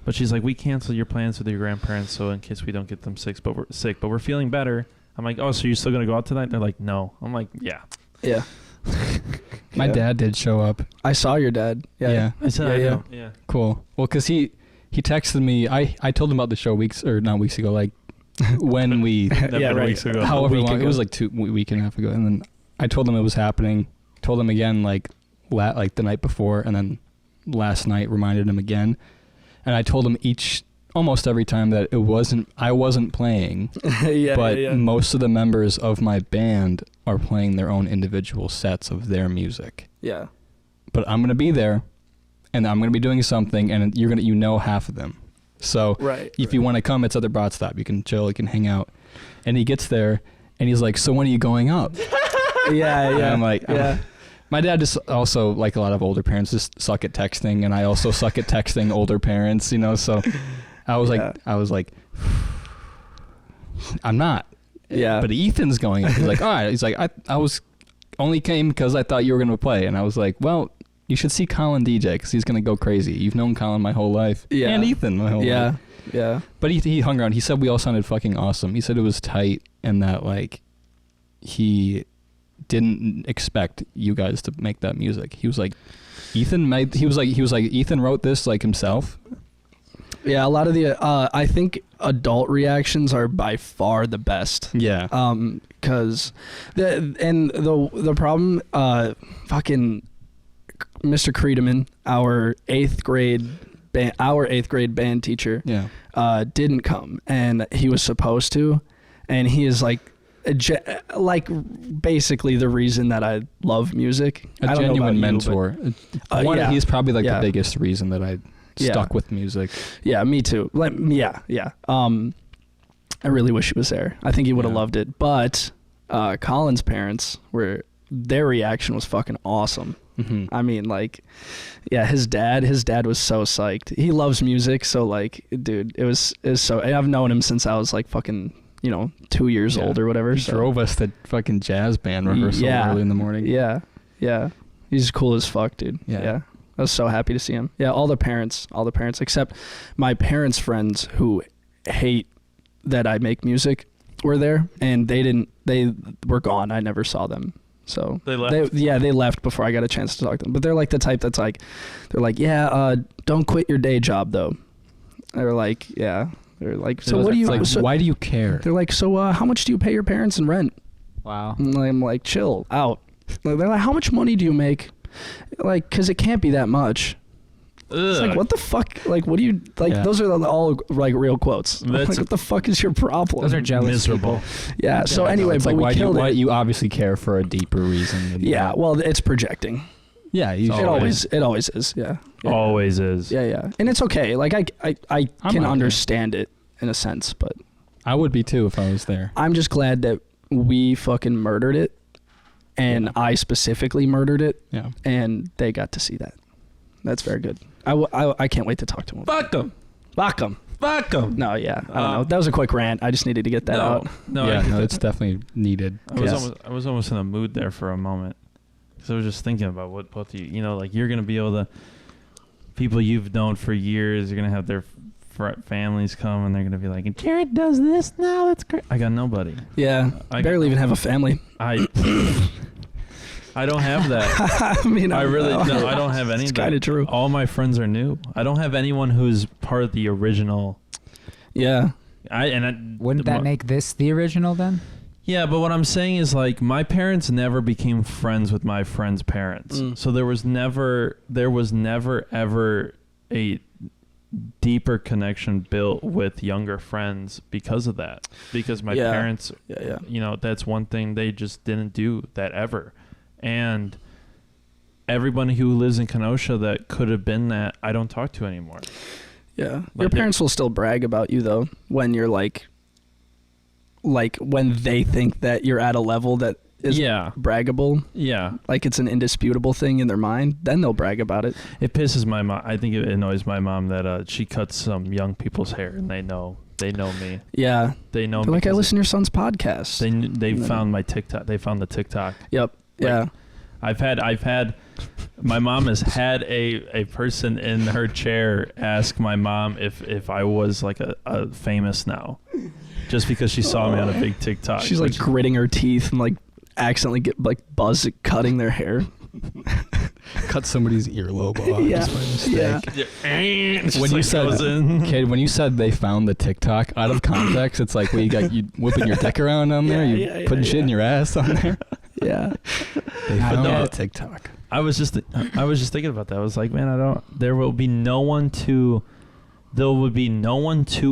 but she's like, "We canceled your plans with your grandparents, so in case we don't get them sick, but we're feeling better." I'm like, "Oh, so you're still gonna go out tonight?" They're like, "No." I'm like, "Yeah." Yeah. My dad did show up. I saw your dad. Yeah. I said, yeah. Cool. Well, because he texted me. I told him about the show not weeks ago, like when we weeks ago. however long. It was like week and a half ago, and then I told him it was happening. Told him again like the night before, and then last night reminded him again, and I told him almost every time that I wasn't playing, but most of the members of my band are playing their own individual sets of their music. Yeah. But I'm gonna be there, and I'm gonna be doing something, and you know half of them. So if you want to come, it's at the Broad Stop. You can chill, you can hang out. And he gets there, and he's like, "So when are you going up?" Yeah. And I'm like, my dad just also, like a lot of older parents, just suck at texting, and I also suck at texting older parents, you know. So I was like, I'm not. Yeah. But Ethan's going up. He's like, all right. He's like, I was only came because I thought you were going to play. And I was like, well, you should see Colin DJ because he's going to go crazy. You've known Colin my whole life. Yeah. And Ethan my whole life. Yeah. But he hung around. He said we all sounded fucking awesome. He said it was tight and that, like, he didn't expect you guys to make that music. He was like, Ethan wrote this, like, himself. Yeah, a lot of the I think adult reactions are by far the best. Yeah. Cuz the problem fucking Mr. Creedeman, our 8th grade band teacher, didn't come, and he was supposed to, and he is like basically the reason that I love music. A genuine mentor. He's probably like the biggest reason that I stuck with music. Yeah, me too. I really wish he was there. I think he would have loved it. But Colin's parents their reaction was fucking awesome. Mm-hmm. I mean, like, his dad was so psyched. He loves music, so like, dude, it was so. I've known him since I was like fucking, 2 years old or whatever. He drove us to fucking jazz band rehearsal early in the morning. Yeah. He's cool as fuck, dude. Yeah. I was so happy to see him. Yeah, all the parents, except my parents' friends who hate that I make music were there, and they were gone. I never saw them. So they left? They left before I got a chance to talk to them. But they're like the type that's like, don't quit your day job, though. They're like, They're like, so what do you... Like, why do you care? They're like, so how much do you pay your parents in rent? Wow. And I'm like, chill out. They're like, how much money do you make? Like, because it can't be that much. It's like, what the fuck? Like, what do you... Like, those are all, like, real quotes. Like, what the fuck is your problem? Those are jealous miserable. Yeah, so anyway, it's but like, we killed it. You obviously care for a deeper reason. Than that. Well, it's projecting. Yeah, it always is. Yeah. Always is. Yeah. And it's okay. Like, I can understand it in a sense, but... I would be too if I was there. I'm just glad that we fucking murdered it, and I specifically murdered it, and they got to see that. That's very good. I can't wait to talk to him. Fuck them. No, I don't know. That was a quick rant. I just needed to get that out. It's definitely needed. I was almost in a mood there for a moment. So I was just thinking about what both of you, like, you're going to be able to, people you've known for years, you're going to have their families come, and they're going to be like, Jarod does this now? That's great. I got nobody. Yeah. I barely even have a family. I don't have that. I mean, I don't have any. It's kind of true. All my friends are new. I don't have anyone who's part of the original. Yeah. Wouldn't that make this the original then? Yeah, but what I'm saying is, like, my parents never became friends with my friends' parents. So there was never ever a deeper connection built with younger friends because of that. Because my parents, that's one thing they just didn't do that ever. And everybody who lives in Kenosha that could have been that, I don't talk to anymore. Yeah. Your parents will still brag about you, though, when you're like when they think that you're at a level that is braggable, like it's an indisputable thing in their mind, then they'll brag about it. It pisses my mom. I think it annoys my mom that she cuts some young people's hair and they know me. Yeah. They know They're me. Like, I listen to your son's podcast. They found my TikTok. They found the TikTok. Yep. Yeah. I've had my mom has had a person in her chair ask my mom if I was like a famous now, just because she saw me on a big TikTok. She's like gritting her teeth and like accidentally get like buzz at cutting their hair. Cut somebody's earlobe off just by mistake. Yeah. When you said, Cade, when you said they found the TikTok, out of context, it's like, well, you whipping your dick around on there, putting shit in your ass on there. Yeah. They found the TikTok. I was just thinking about that. I was like, man, there will be no one to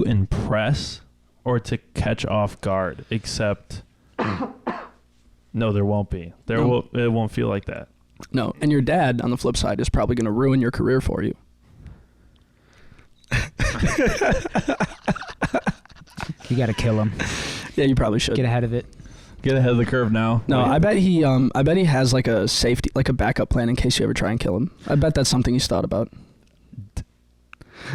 impress or to catch off guard except no, there won't be. It won't feel like that. No, and your dad, on the flip side, is probably going to ruin your career for you. You got to kill him. Yeah, you probably should. Get ahead of it. Get ahead of the curve now. No, I bet he has like a safety, like a backup plan in case you ever try and kill him. I bet that's something he's thought about.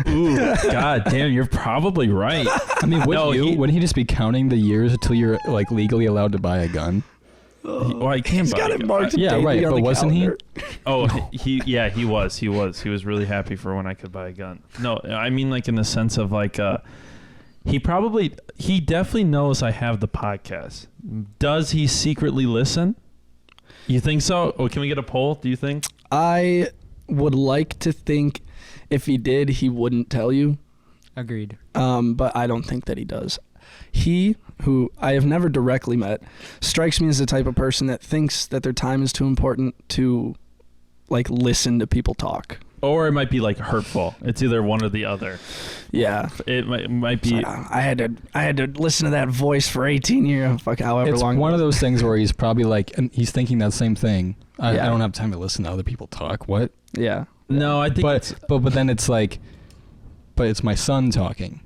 Ooh, god damn, you're probably right. I mean, wouldn't he just be counting the years until you're like legally allowed to buy a gun? He can't He's buy got a it gun. marked. Yeah, right. But wasn't calendar. he? Oh, he was. He was really happy for when I could buy a gun. No, I mean like in the sense of like he definitely knows I have the podcast. Does he secretly listen? You think so? Oh, can we get a poll? Do you think? I would like to think if he did, he wouldn't tell you. Agreed. But I don't think that he does. He, who I have never directly met, strikes me as the type of person that thinks that their time is too important to like listen to people talk. Or it might be like hurtful. It's either one or the other. Yeah, it might be. I had to listen to that voice for 18 years. Fuck, however long. It's one of those things where he's probably like, and he's thinking that same thing. I don't have time to listen to other people talk. What? Yeah. No, I think. But then it's like, but it's my son talking.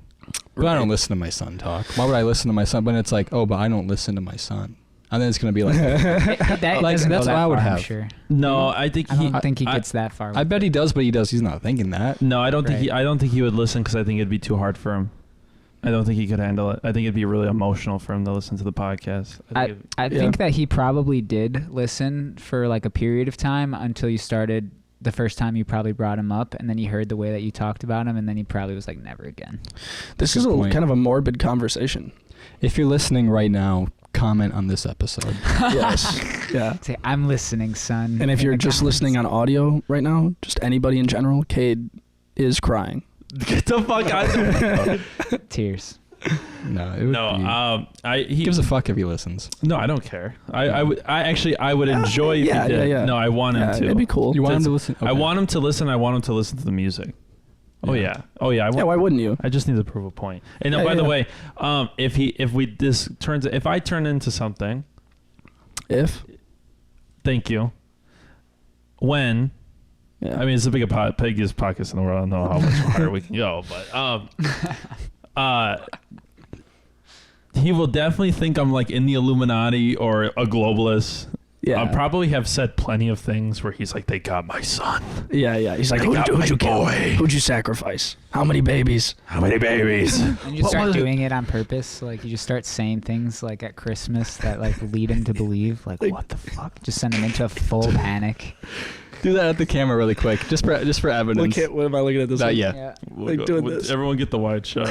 But I don't listen to my son talk. Why would I listen to my son? But it's like, oh, but I don't listen to my son. And then it's going to be like, that's what I would have. Sure. No, I don't think he gets that far. I bet he does, but he's not thinking that. No, I don't think he would listen because I think it'd be too hard for him. I don't think he could handle it. I think it'd be really emotional for him to listen to the podcast. I think that he probably did listen for like a period of time until you started the first time you probably brought him up, and then he heard the way that you talked about him, and then he probably was like, never again. This is kind of a morbid conversation. If you're listening right now, comment on this episode. Yes. Yeah. Say, I'm listening, son. And if you're just listening on audio right now, just anybody in general, Cade is crying. Get the fuck out. Tears. No, it would he gives a fuck if he listens. No, I don't care. I would enjoy if he did. Yeah. No, I want him to. It'd be cool. You want him to listen? Okay. I want him to listen. I want him to listen to the music. Oh yeah. Why wouldn't you? I just need to prove a point. And by the way, if I turn into something, thank you. When. Yeah. I mean, it's the biggest podcast in the world. I don't know how much higher we can go, but he will definitely think I'm like in the Illuminati or a globalist. Yeah, I probably have said plenty of things where he's like, "They got my son." Yeah. He's like, "Who'd you kill? Who'd you sacrifice? How many babies? How many babies?" And you start doing it on purpose. Like you just start saying things like at Christmas that like lead him to believe, like what the fuck? Just send him into a full panic. Do that at the camera really quick, just for evidence. What am I looking at this? Yeah. Like doing this. Everyone get the wide shot.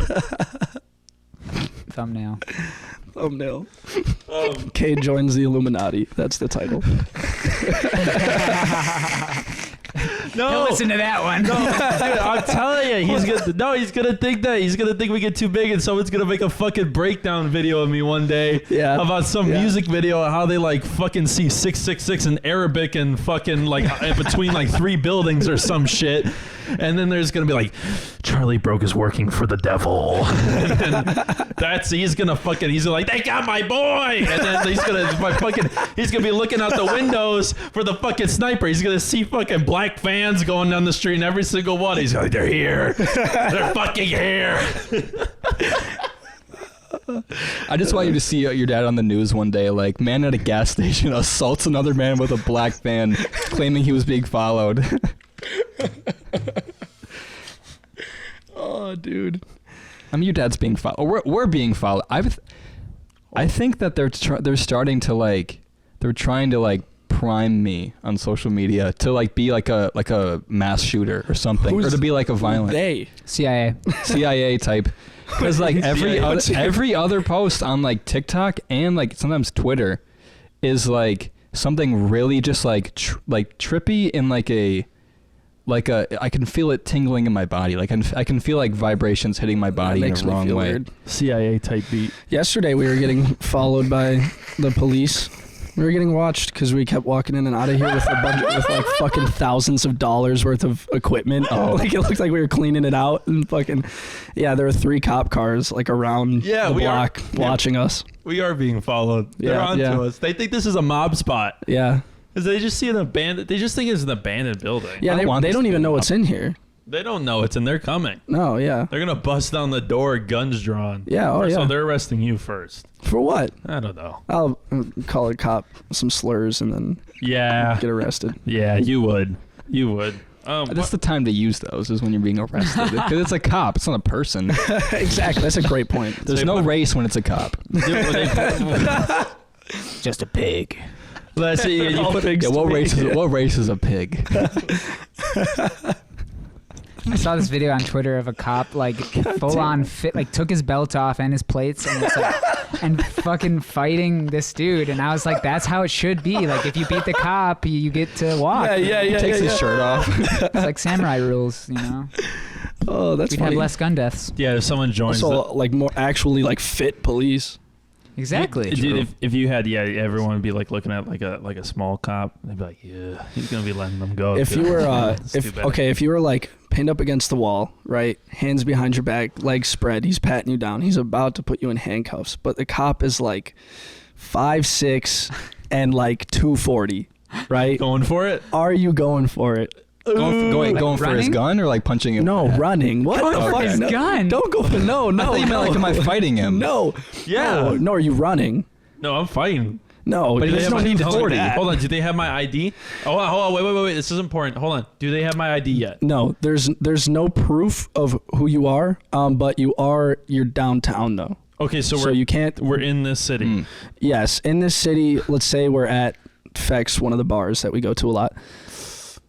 Thumbnail. Cade joins the Illuminati. That's the title. No, he'll listen to that one. No, dude, I'm telling you, he's gonna think that. He's gonna think we get too big, and someone's gonna make a fucking breakdown video of me one day. Yeah. About some music video, how they like fucking see 666 in Arabic and fucking like between like 3 buildings or some shit. And then there's gonna be like, Charlie broke his working for the devil. And then he's gonna like, they got my boy. And then he's gonna be looking out the windows for the fucking sniper. He's gonna see fucking black fans going down the street, and every single one, he's like, they're here. They're fucking here. I just want you to see your dad on the news one day, like, man at a gas station assaults another man with a black van, claiming he was being followed. Oh, dude. I mean, your dad's being followed. We're being followed. I think that they're starting to, like, they're trying to, like, prime me on social media to, like, be like a mass shooter or something, or to be like a violent CIA type. Because, like, every other post on, like, TikTok and, like, sometimes Twitter is, like, something really just, like, trippy and, like I can feel it tingling in my body. Like, I can feel, like, vibrations hitting my body in a wrong way. Weird. CIA type beat. Yesterday, we were getting followed by the police. We were getting watched because we kept walking in and out of here with like fucking thousands of dollars worth of equipment. Oh, like it looked like we were cleaning it out and fucking, yeah. There were 3 cop cars like around the block watching us. We are being followed. They're onto us. They think this is a mob spot. Yeah. Because they just see an abandoned. They just think it's an abandoned building. Yeah, they don't even know what's in here. They don't know it's in. They're coming. No, yeah. They're gonna bust down the door, guns drawn. Yeah. Oh, yeah. So they're arresting you first. For what? I don't know. I'll call a cop some slurs and then get arrested. Yeah, you would. You would. That's the time to use those, is when you're being arrested. Because it's a cop. It's not a person. Exactly. That's a great point. There's no race when it's a cop. Just a pig. Let's see. What race is a pig? I saw this video on Twitter of a cop like full on fit, like took his belt off and his plates and it's like, and fucking fighting this dude. And I was like, that's how it should be. Like if you beat the cop, you get to walk. Yeah. He takes his shirt off. It's like samurai rules, you know. Oh, that's We'd funny. have less gun deaths. Yeah, if someone joins. Also, like more actually like fit police. Exactly. Dude, if you had, everyone would be like looking at like a small cop. They'd be like, yeah, he's gonna be letting them go. If you were, if you were like pinned up against the wall, right, hands behind your back, legs spread, he's patting you down. He's about to put you in handcuffs, but the cop is like 5'6" and like 240, right? Going for it? Are you going for it? Going for his gun or like punching him? No, running. What the fuck? His gun. Don't go for no. I thought you meant like, am I fighting him? No. Yeah. No, are you running? No, I'm fighting. No, But there's no need to do that. Hold on. Do they have my ID? Oh, hold on. Wait. This is important. Hold on. Do they have my ID yet? No, there's no proof of who you are, but you're downtown though. Okay, so you can't. We're in this city. Yes, in this city. Let's say we're at Fex, one of the bars that we go to a lot.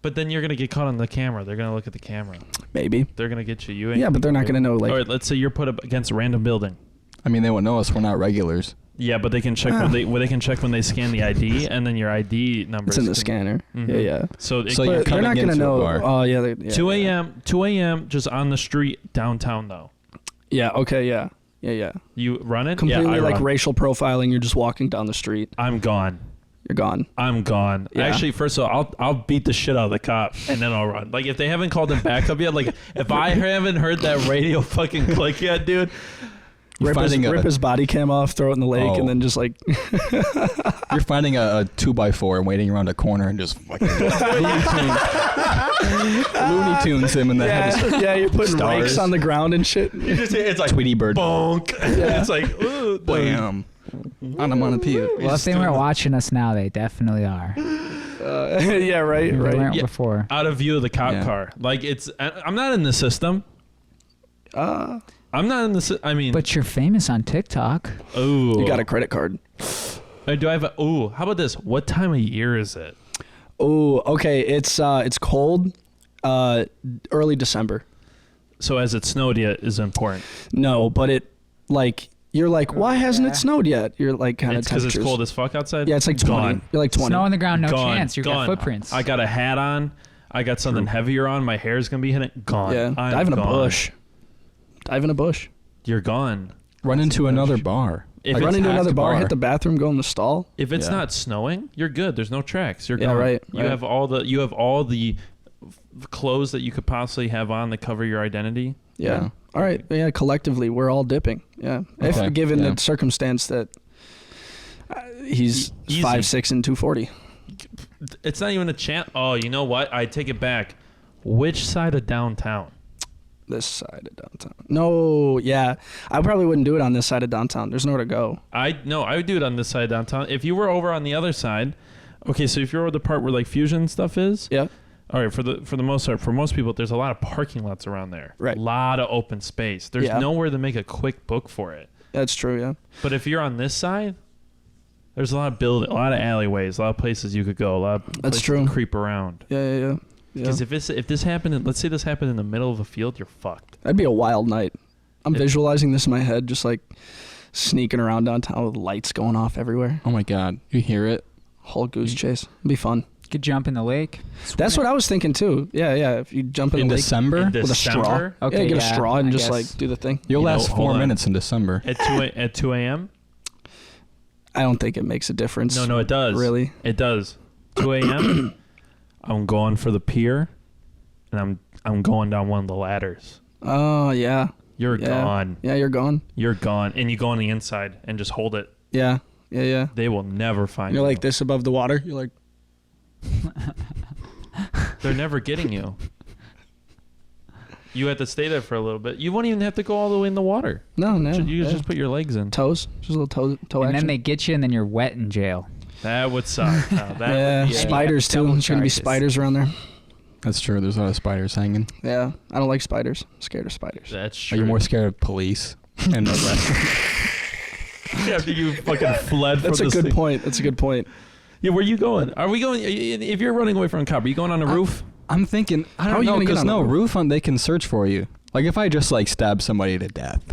But then you're gonna get caught on the camera. They're gonna look at the camera. Maybe. They're gonna get you. Yeah, but they're not gonna know. Like, all right, let's say you're put up against a random building. I mean, they won't know us. We're not regulars. Yeah, but they can check they can check when they scan the ID, and then your ID number. It's in the scanner. Mm-hmm. Yeah. So you're they're not gonna know. Oh yeah. 2 a.m. just on the street downtown though. Yeah. Okay. Yeah. You run it? Completely yeah, like run. racial profiling. You're just walking down the street. I'm gone. You're gone. I'm gone. Yeah. Actually, first of all, I'll beat the shit out of the cop and then I'll run. Like if they haven't called him back up yet, like if I haven't heard that radio fucking click yet, dude. Rip his body cam off, throw it in the lake, and then just like you're finding a 2x4 and waiting around a corner and just fucking Looney Tunes him in the head. Yeah, you're putting rakes on the ground and shit. It's like Tweety bird. Bonk. Yeah. It's like ooh, bam. Onomatopoeia. Well, if they weren't watching us now, they definitely are. Yeah, right. They weren't Yeah. before. Out of view of the cop car. Like I'm not in the system. I'm not in the. I mean, But you're famous on TikTok. oh, You got a credit card. Do I have a? Oh, how about this? What time of year is it? Oh, okay. It's cold. Early December. So has it snowed yet? Is important. No, but it like you're like, why hasn't it snowed yet? You're like kind of It's because it's cold as fuck outside. Yeah, it's like 20. Gone. You're like 20. Snow on the ground, no Gone. chance. You've got footprints. I got a hat on. I got something heavier on. My hair's gonna be hitting. Gone. Yeah, I'm dive in a gone. bush. Dive in a bush. You're gone. Run into another bar. If Run it's into another hacked bar, bar. hit the bathroom, go in the stall. If it's not snowing, you're good. There's no tracks. You're Yeah, gone. right, You right. have all the clothes that you could possibly have on that cover your identity. Yeah. All right. Yeah. Collectively, we're all dipping. Yeah. Okay. If given Yeah. the circumstance that he's Easy. 5'6" and 240. It's not even a chance. Oh, you know what? I take it back. Which side of downtown? This side of downtown. No, yeah. I probably wouldn't do it on this side of downtown. There's nowhere to go. I would do it on this side of downtown. If you were over on the other side, okay, so if you're over the part where like Fusion stuff is, Yeah. all right, for the most part, for most people, there's a lot of parking lots around there. Right. A lot of open space. There's nowhere to make a quick book for it. That's true, yeah. But if you're on this side, there's a lot of alleyways, a lot of places you could go, a lot of places true. to creep around. Yeah. Because if this happened, let's say this happened in the middle of a field, you're fucked. That'd be a wild night. I'm visualizing this in my head, just like sneaking around downtown with lights going off everywhere. Oh my God, you hear it? Whole goose chase. It'd be fun. You could jump in the lake. That's what I was thinking too. Yeah. If you jump in the lake December with a straw, Okay, get a straw and I just guess. like do the thing. You'll last hold 4 on. minutes in December. At 2 a.m.? I don't think it makes a difference. No, it does. Really? It does. 2 a.m. I'm going for the pier, and I'm going down one of the ladders. Oh yeah. You're gone. Yeah, you're gone. You're gone, and you go on the inside and just hold it. Yeah. They will never find you. You're like this above the water. You're like. They're never getting you. You have to stay there for a little bit. You won't even have to go all the way in the water. No. You just put your legs in. Toes. Just a little toe And action. then they get you, and then you're wet in jail. That would suck. Now, that would, Spiders too. Double There's gonna be charges. spiders around there. That's true. There's a lot of spiders hanging. Yeah, I don't like spiders. I'm scared of spiders. That's Are true. you more scared of police and arrest? After you fucking fled from That's a this good thing. point. That's a good point. Yeah, where you going? Are we going? If you're running away from a cop, are you going on a roof? I'm thinking. I How are don't you know gonna get because on no the roof on. They can search for you. Like if I just like stab somebody to death,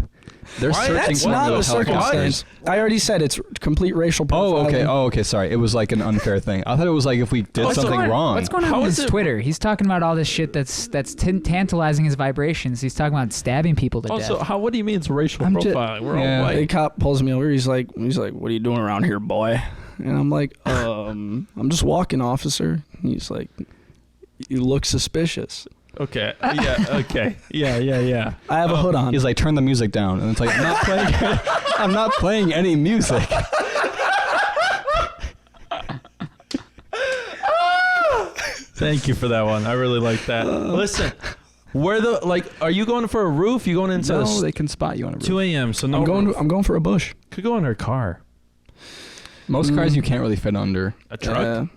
they're Why? searching That's for not me the with helicopters. circumstance. I already said it's complete racial profiling. Oh, okay. Sorry. It was like an unfair thing. I thought it was like if we did Oh, so something wrong. What's going on How with is his it- Twitter? He's talking about all this shit that's tantalizing his vibrations. He's talking about stabbing people to Also, death. what do you mean it's racial I'm ju- profiling? We're yeah. all A white. cop pulls me over. He's like, what are you doing around here, boy? And I'm like, I'm just walking, officer. And he's like, you look suspicious. Okay. Yeah. Okay. Yeah. I have a hood on. He's like, turn the music down, and it's like, I'm not playing. I'm not playing any music. Thank you for that one. I really like that. Listen, are you going for a roof? You going inside? No, they can spot you on a roof. 2 a.m. So no. I'm going for a bush. Could go in her car. Most cars you can't really fit under. A truck.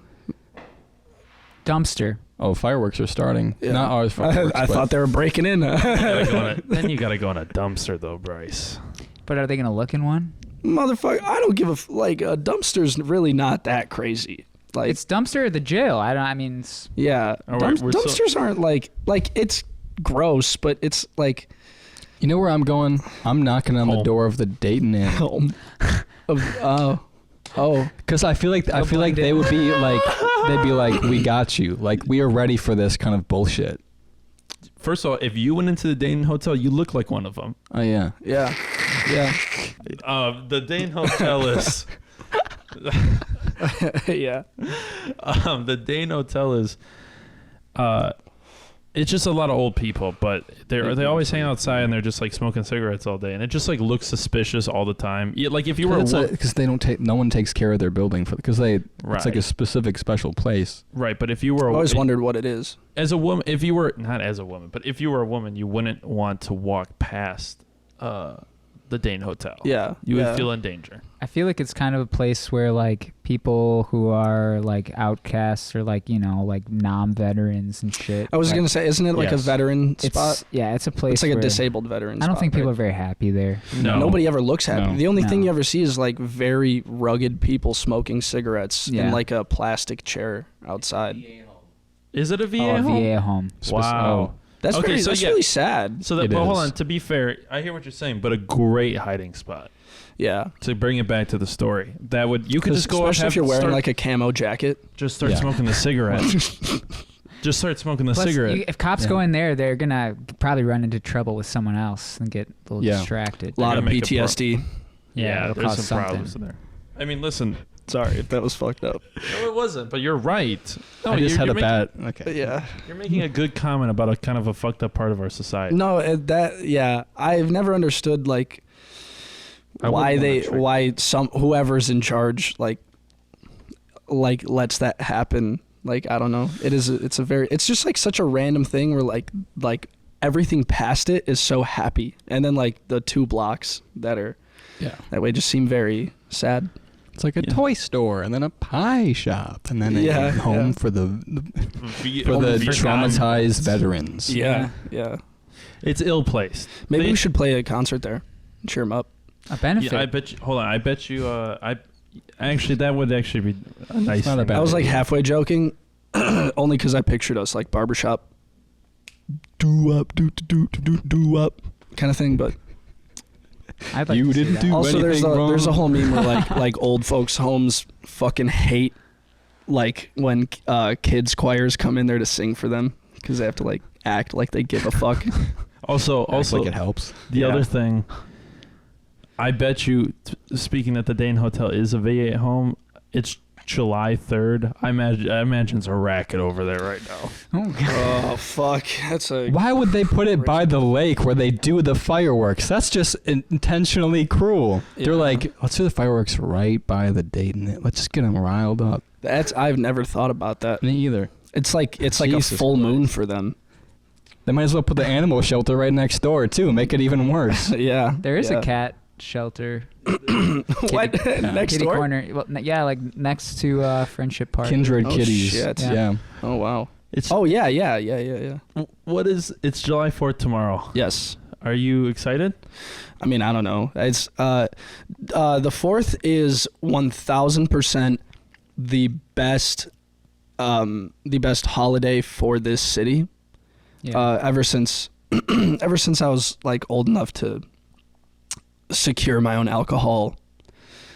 Dumpster. Oh, fireworks are starting. Yeah. Not ours. Fireworks, I but thought they were breaking in. Then you gotta go in a dumpster though, Bryce. But are they going to look in one? Motherfucker, I don't give a a dumpster's really not that crazy. Like It's dumpster or the jail. yeah, All right, we're so- dumpsters aren't like it's gross, but it's like You know where I'm going? I'm knocking on the Home. door of the Dayton Inn. Oh, Because I feel like they would be like, they'd be like, we got you. Like, we are ready for this kind of bullshit. First of all, if you went into the Dane Hotel, you look like one of them. Oh, yeah. yeah. The Dane Hotel is. Yeah. The Dane Hotel is. It's just a lot of old people, but they always hang outside and they're just like smoking cigarettes all day, and it just like looks suspicious all the time. Yeah, like if you were Because they don't take, no one takes care of their building because it's like Right. a specific special place. right, but if you were I always wondered what it is. as a woman, if you were not as a woman, but if you were a woman, you wouldn't want to walk past the Dane Hotel. Yeah. You yeah. would feel in danger. I feel like it's kind of a place where like people who are like outcasts or like, like non-veterans and shit. I was like, gonna say, isn't it like a Yes. veteran spot? it's a place It's like a where disabled veteran. I don't spot, think people right? are very happy there. No. Nobody ever looks happy. No. The only thing No. you ever see is like very rugged people smoking cigarettes Yeah. in like a plastic chair outside. Is it a VA Oh, a home? VA home. Wow. That's Okay, so that's yeah. really sad. So that, It but hold is. on. To be fair, I hear what you're saying, but a great hiding spot. Yeah. To bring it back to the story, that would you could just go Especially and if you're wearing start, like a camo jacket. just start Yeah. smoking the cigarette. Just start smoking the Plus, cigarette. if cops Yeah. go in there, they're gonna probably run into trouble with someone else and get a little Yeah. distracted. A lot gonna of make a PTSD. yeah, it'll there's cause some something. problems in there. I mean, listen. Sorry if that was fucked up. No, it wasn't. But you're right. No, I just you're, had a you're bad. Okay. Yeah. You're making a good comment about a kind of a fucked up part of our society. No, I've never understood like I why wouldn't wanna trick- whoever's in charge like lets that happen. Like I don't know. It's just like such a random thing where like everything past it is so happy, and then like the 2 blocks that way just seem very sad. It's like a toy store, and then a pie shop, and then a home for the traumatized veterans. Yeah. It's ill-placed. Maybe we should play a concert there and cheer them up. A benefit. Yeah, I bet you. Hold on, I bet you. Actually, that would actually be a nice. Not a thing. bad I was like idea. halfway joking, only because I pictured us like barbershop, do up kind of thing, but. I'd like You to see didn't that. do Also, there's anything there's a wrong. whole meme where like old folks' homes fucking hate like when kids choirs come in there to sing for them because they have to like act like they give a fuck. Also, Like it helps. the other thing, I bet you. Speaking at the Dane Hotel is a V8 home. It's July 3rd. I imagine it's a racket over there right now. Oh, God. Oh fuck, that's a. Why would they put it by the lake where they do the fireworks? That's just intentionally cruel. Yeah. They're like, let's do the fireworks right by the date, and let's just get them riled up. I've never thought about that. Me either. It's like a Jesus full Christ. moon for them. They might as well put the animal shelter right next door too, make it even worse. Yeah, There is yeah. a cat shelter. What next Kitty door? corner. Well, yeah, like next to Friendship Park. Kindred Oh, kitties. shit. Yeah. Oh wow. It's Oh yeah. what is? It's July 4th tomorrow. Yes. Are you excited? I mean, I don't know. It's the 4th is 1000% the best holiday for this city. Yeah. Ever since I was like old enough to secure my own alcohol,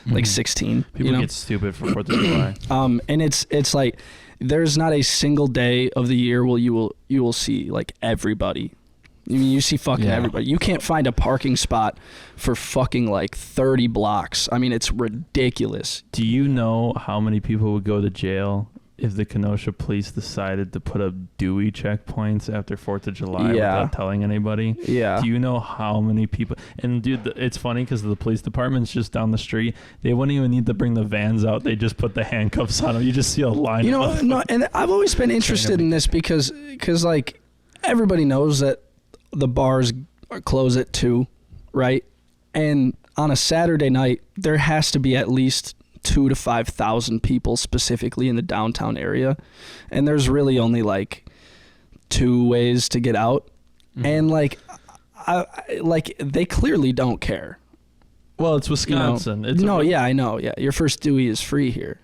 like 16. People you know? get stupid for 4th of July. And it's like there's not a single day of the year where you will see like everybody. I mean, you see fucking everybody. You can't find a parking spot for fucking like 30 blocks. I mean, it's ridiculous. Do you know how many people would go to jail if the Kenosha police decided to put up Dewey checkpoints after 4th of July without telling anybody? Yeah. Do you know how many people? And dude, it's funny because the police department's just down the street. They wouldn't even need to bring the vans out. They just put the handcuffs on them. You just see a line. You know, of no, and I've always been interested in this because like everybody knows that the bars close at 2, right? And on a Saturday night, there has to be at least 2,000 to 5,000 people specifically in the downtown area, and there's really only like 2 ways to get out, and like, like they clearly don't care. Well, it's Wisconsin. You know? Yeah, I know. Yeah, your first Dewey is free here.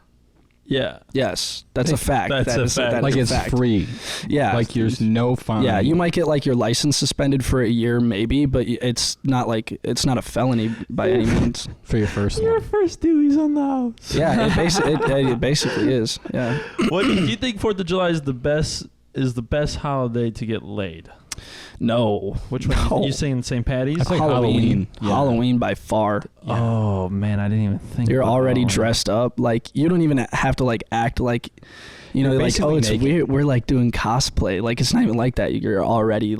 Yeah. Yes, that's a fact. That's a fact. That Like is it's a fact. free. Yeah, Like there's no fine. yeah, you might get like your license suspended for a year, maybe, but it's not a felony by any means. for your first Your one. first Dewey's on the house. Yeah, it basically is. Yeah. What do you think 4th of July is the best holiday to get laid? No. Which one? No. You saying St. Patty's? I think Halloween. Yeah. Halloween by far. Oh man, I didn't even think. You're about already Halloween. dressed up. Like you don't even have to like act like, you know, You're like basically it's naked. weird. We're like doing cosplay. Like it's not even like that. You're already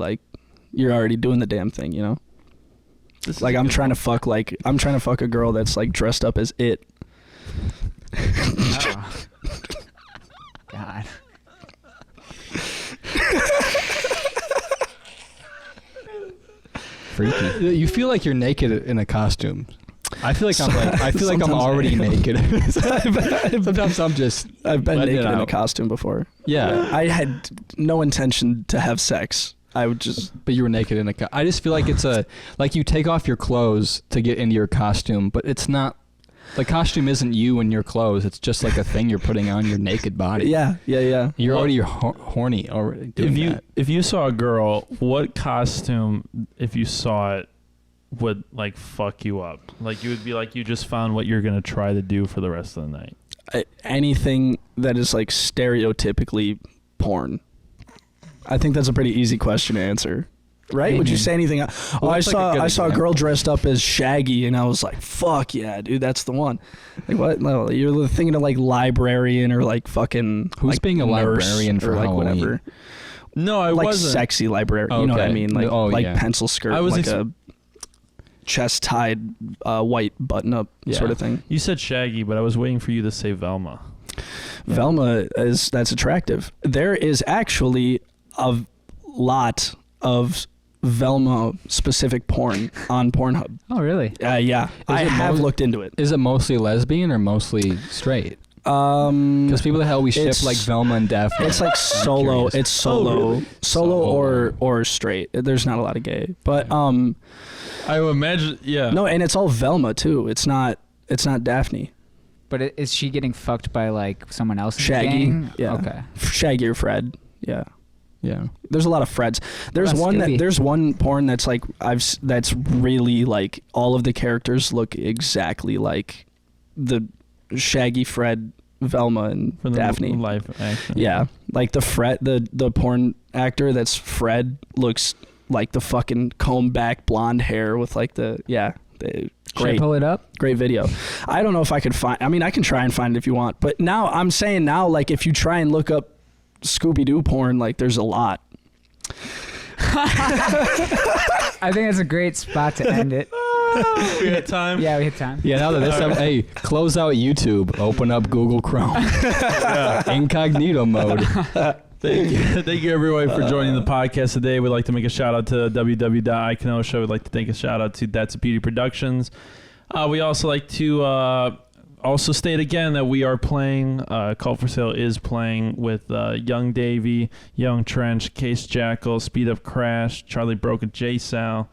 doing the damn thing. You know. This is Like a I'm good trying one. to fuck a girl that's like dressed up as it. Oh. God. Freaky. You feel like you're naked in a costume. I feel like I'm Sometimes already I am. naked. Sometimes I'm just I've been letting it naked in a out. costume before. Yeah. I had no intention to have sex. I would just. But you were naked in a I just feel like it's like you take off your clothes to get into your costume, but it's not. The costume isn't you and your clothes. It's just like a thing you're putting on your naked body. Yeah. You're Well, already horny already doing that. If you saw a girl, what costume, if you saw it, would like fuck you up? Like you would be like you just found what you're gonna try to do for the rest of the night. Anything that is like stereotypically porn. I think that's a pretty easy question to answer. Right? Would you say anything? Oh, I that's like a good saw a girl example. dressed up as Shaggy, and I was like, "Fuck yeah, dude, that's the one." Like what? No, you're thinking of like librarian or like fucking. Who's like, being a nurse librarian for or like Halloween? whatever? No, I Like wasn't. sexy librarian. You know what I Okay. mean? Like Oh, yeah. pencil skirt, I was like a chest tied white button up sort of thing. You said Shaggy, but I was waiting for you to say Velma. Velma that's attractive. There is actually a lot of Velma specific porn on Pornhub. Oh, really? Yeah, I it have looked into it. Is it mostly lesbian or mostly straight? Because people that hell we ship it's- like Velma and Daphne. It's like solo. curious. It's solo, or straight. There's not a lot of gay, but I would imagine. Yeah. no, and it's all Velma too. It's not Daphne. But is she getting fucked by like someone else? Shaggy. Gang? Yeah. Okay. Shaggy or Fred. Yeah. Yeah. There's a lot of Freds. There's That's one Scooby. there's one porn that's like that's really like all of the characters look exactly like the Shaggy, Fred, Velma, and For the Daphne. live action. Yeah, like the porn actor that's Fred looks like the fucking comb back blonde hair with like the Should I great pull it up? great video. I don't know if I could find. I mean, I can try and find it if you want. But now I'm saying now, like if you try and look up Scooby Doo porn, like there's a lot. I think that's a great spot to end it. We had time. Yeah, we had time. Yeah, now that this hey, close out YouTube, open up Google Chrome. Incognito mode. Thank you everyone for joining the podcast today. We'd like to make a shout out to www.iKnoShow. We'd like to thank a shout out to That's Beauty Productions. We also like to also state again that we are playing, Call for Sale is playing with Yxng Davi, Young Trench, Case Jackal, Speed Up Crash, Charlie Broken, J Sal,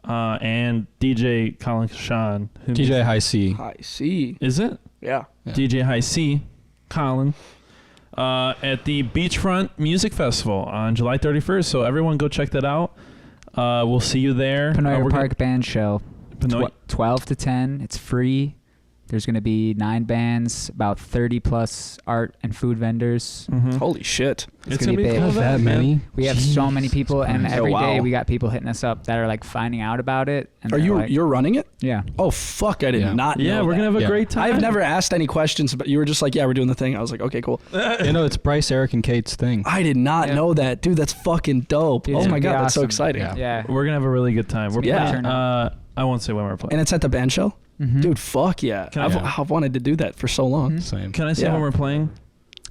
and DJ Colin Sean. DJ High C. I see. Is it? Yeah. Yeah. DJ High C, Colin, at the Beachfront Music Festival on July 31st. So everyone go check that out. We'll see you there. Panoya we're Park Band Show. Panoy- 12 to 10. It's free. There's going to be 9 bands, about 30 plus art and food vendors. Mhm. Holy shit. It's gonna be big. cool That event, many? man. We have so many people, and Christ. every day wow. we got people hitting us up that are like finding out about it. And Are they're you like, you're running it? Yeah. Oh fuck! I did Yeah. not. Yeah, know we're that. gonna have a Yeah. great time. I've never asked any questions, but you were just like, "Yeah, we're doing the thing." I was like, "Okay, cool." You know, it's Bryce, Eric, and Kate's thing. I did not Yeah. know that, dude. That's fucking dope. Dude, Oh it's my gonna be god, that's so awesome. exciting. Yeah. Yeah. We're gonna have a really good time. We're Yeah. playing. I won't say when we're playing. And it's at the band show, Mhm. dude. Fuck yeah! Can I- I've wanted to do that for so long. Mhm. Same. Can I say Yeah. when we're playing?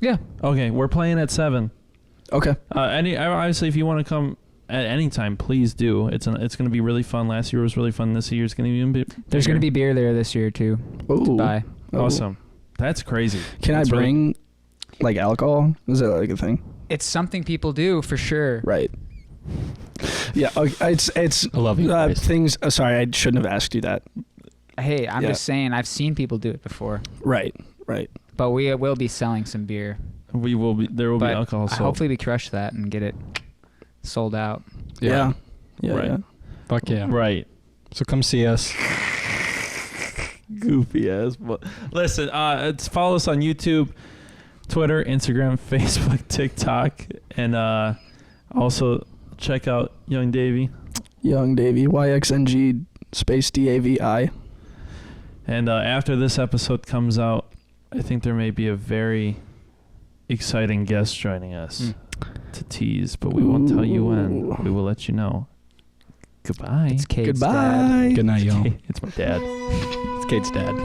Yeah. Okay, we're playing at 7. Okay. Obviously, if you want to come at any time, please do. It's going to be really fun. Last year was really fun. This year's going to be even There's going to bigger. be beer there this year too. Ooh. Bye. Oh. Awesome. That's crazy. Can That's I really- bring like alcohol? Is that like a thing? It's something people do for sure. Right. Yeah. Okay, it's I love you, Bryce. things. Sorry, I shouldn't have asked you that. Hey, I'm Yeah. just saying I've seen people do it before. Right. Right. But we will be selling some beer. We will be. There will be But alcohol sold. hopefully we crush that and get it sold out. Yeah. Yeah. Right. Yeah. Fuck yeah. Right. So come see us. Goofy ass. But listen, follow us on YouTube, Twitter, Instagram, Facebook, TikTok, and also check out Yxng Davi. Yxng Davi. YXNG space DAVI. And after this episode comes out, I think there may be a very exciting guest joining us to tease, but we won't tell you when. We will let you know. Goodbye. It's Cade's Goodbye. dad. Good night, y'all. It's my dad. It's Kate's dad.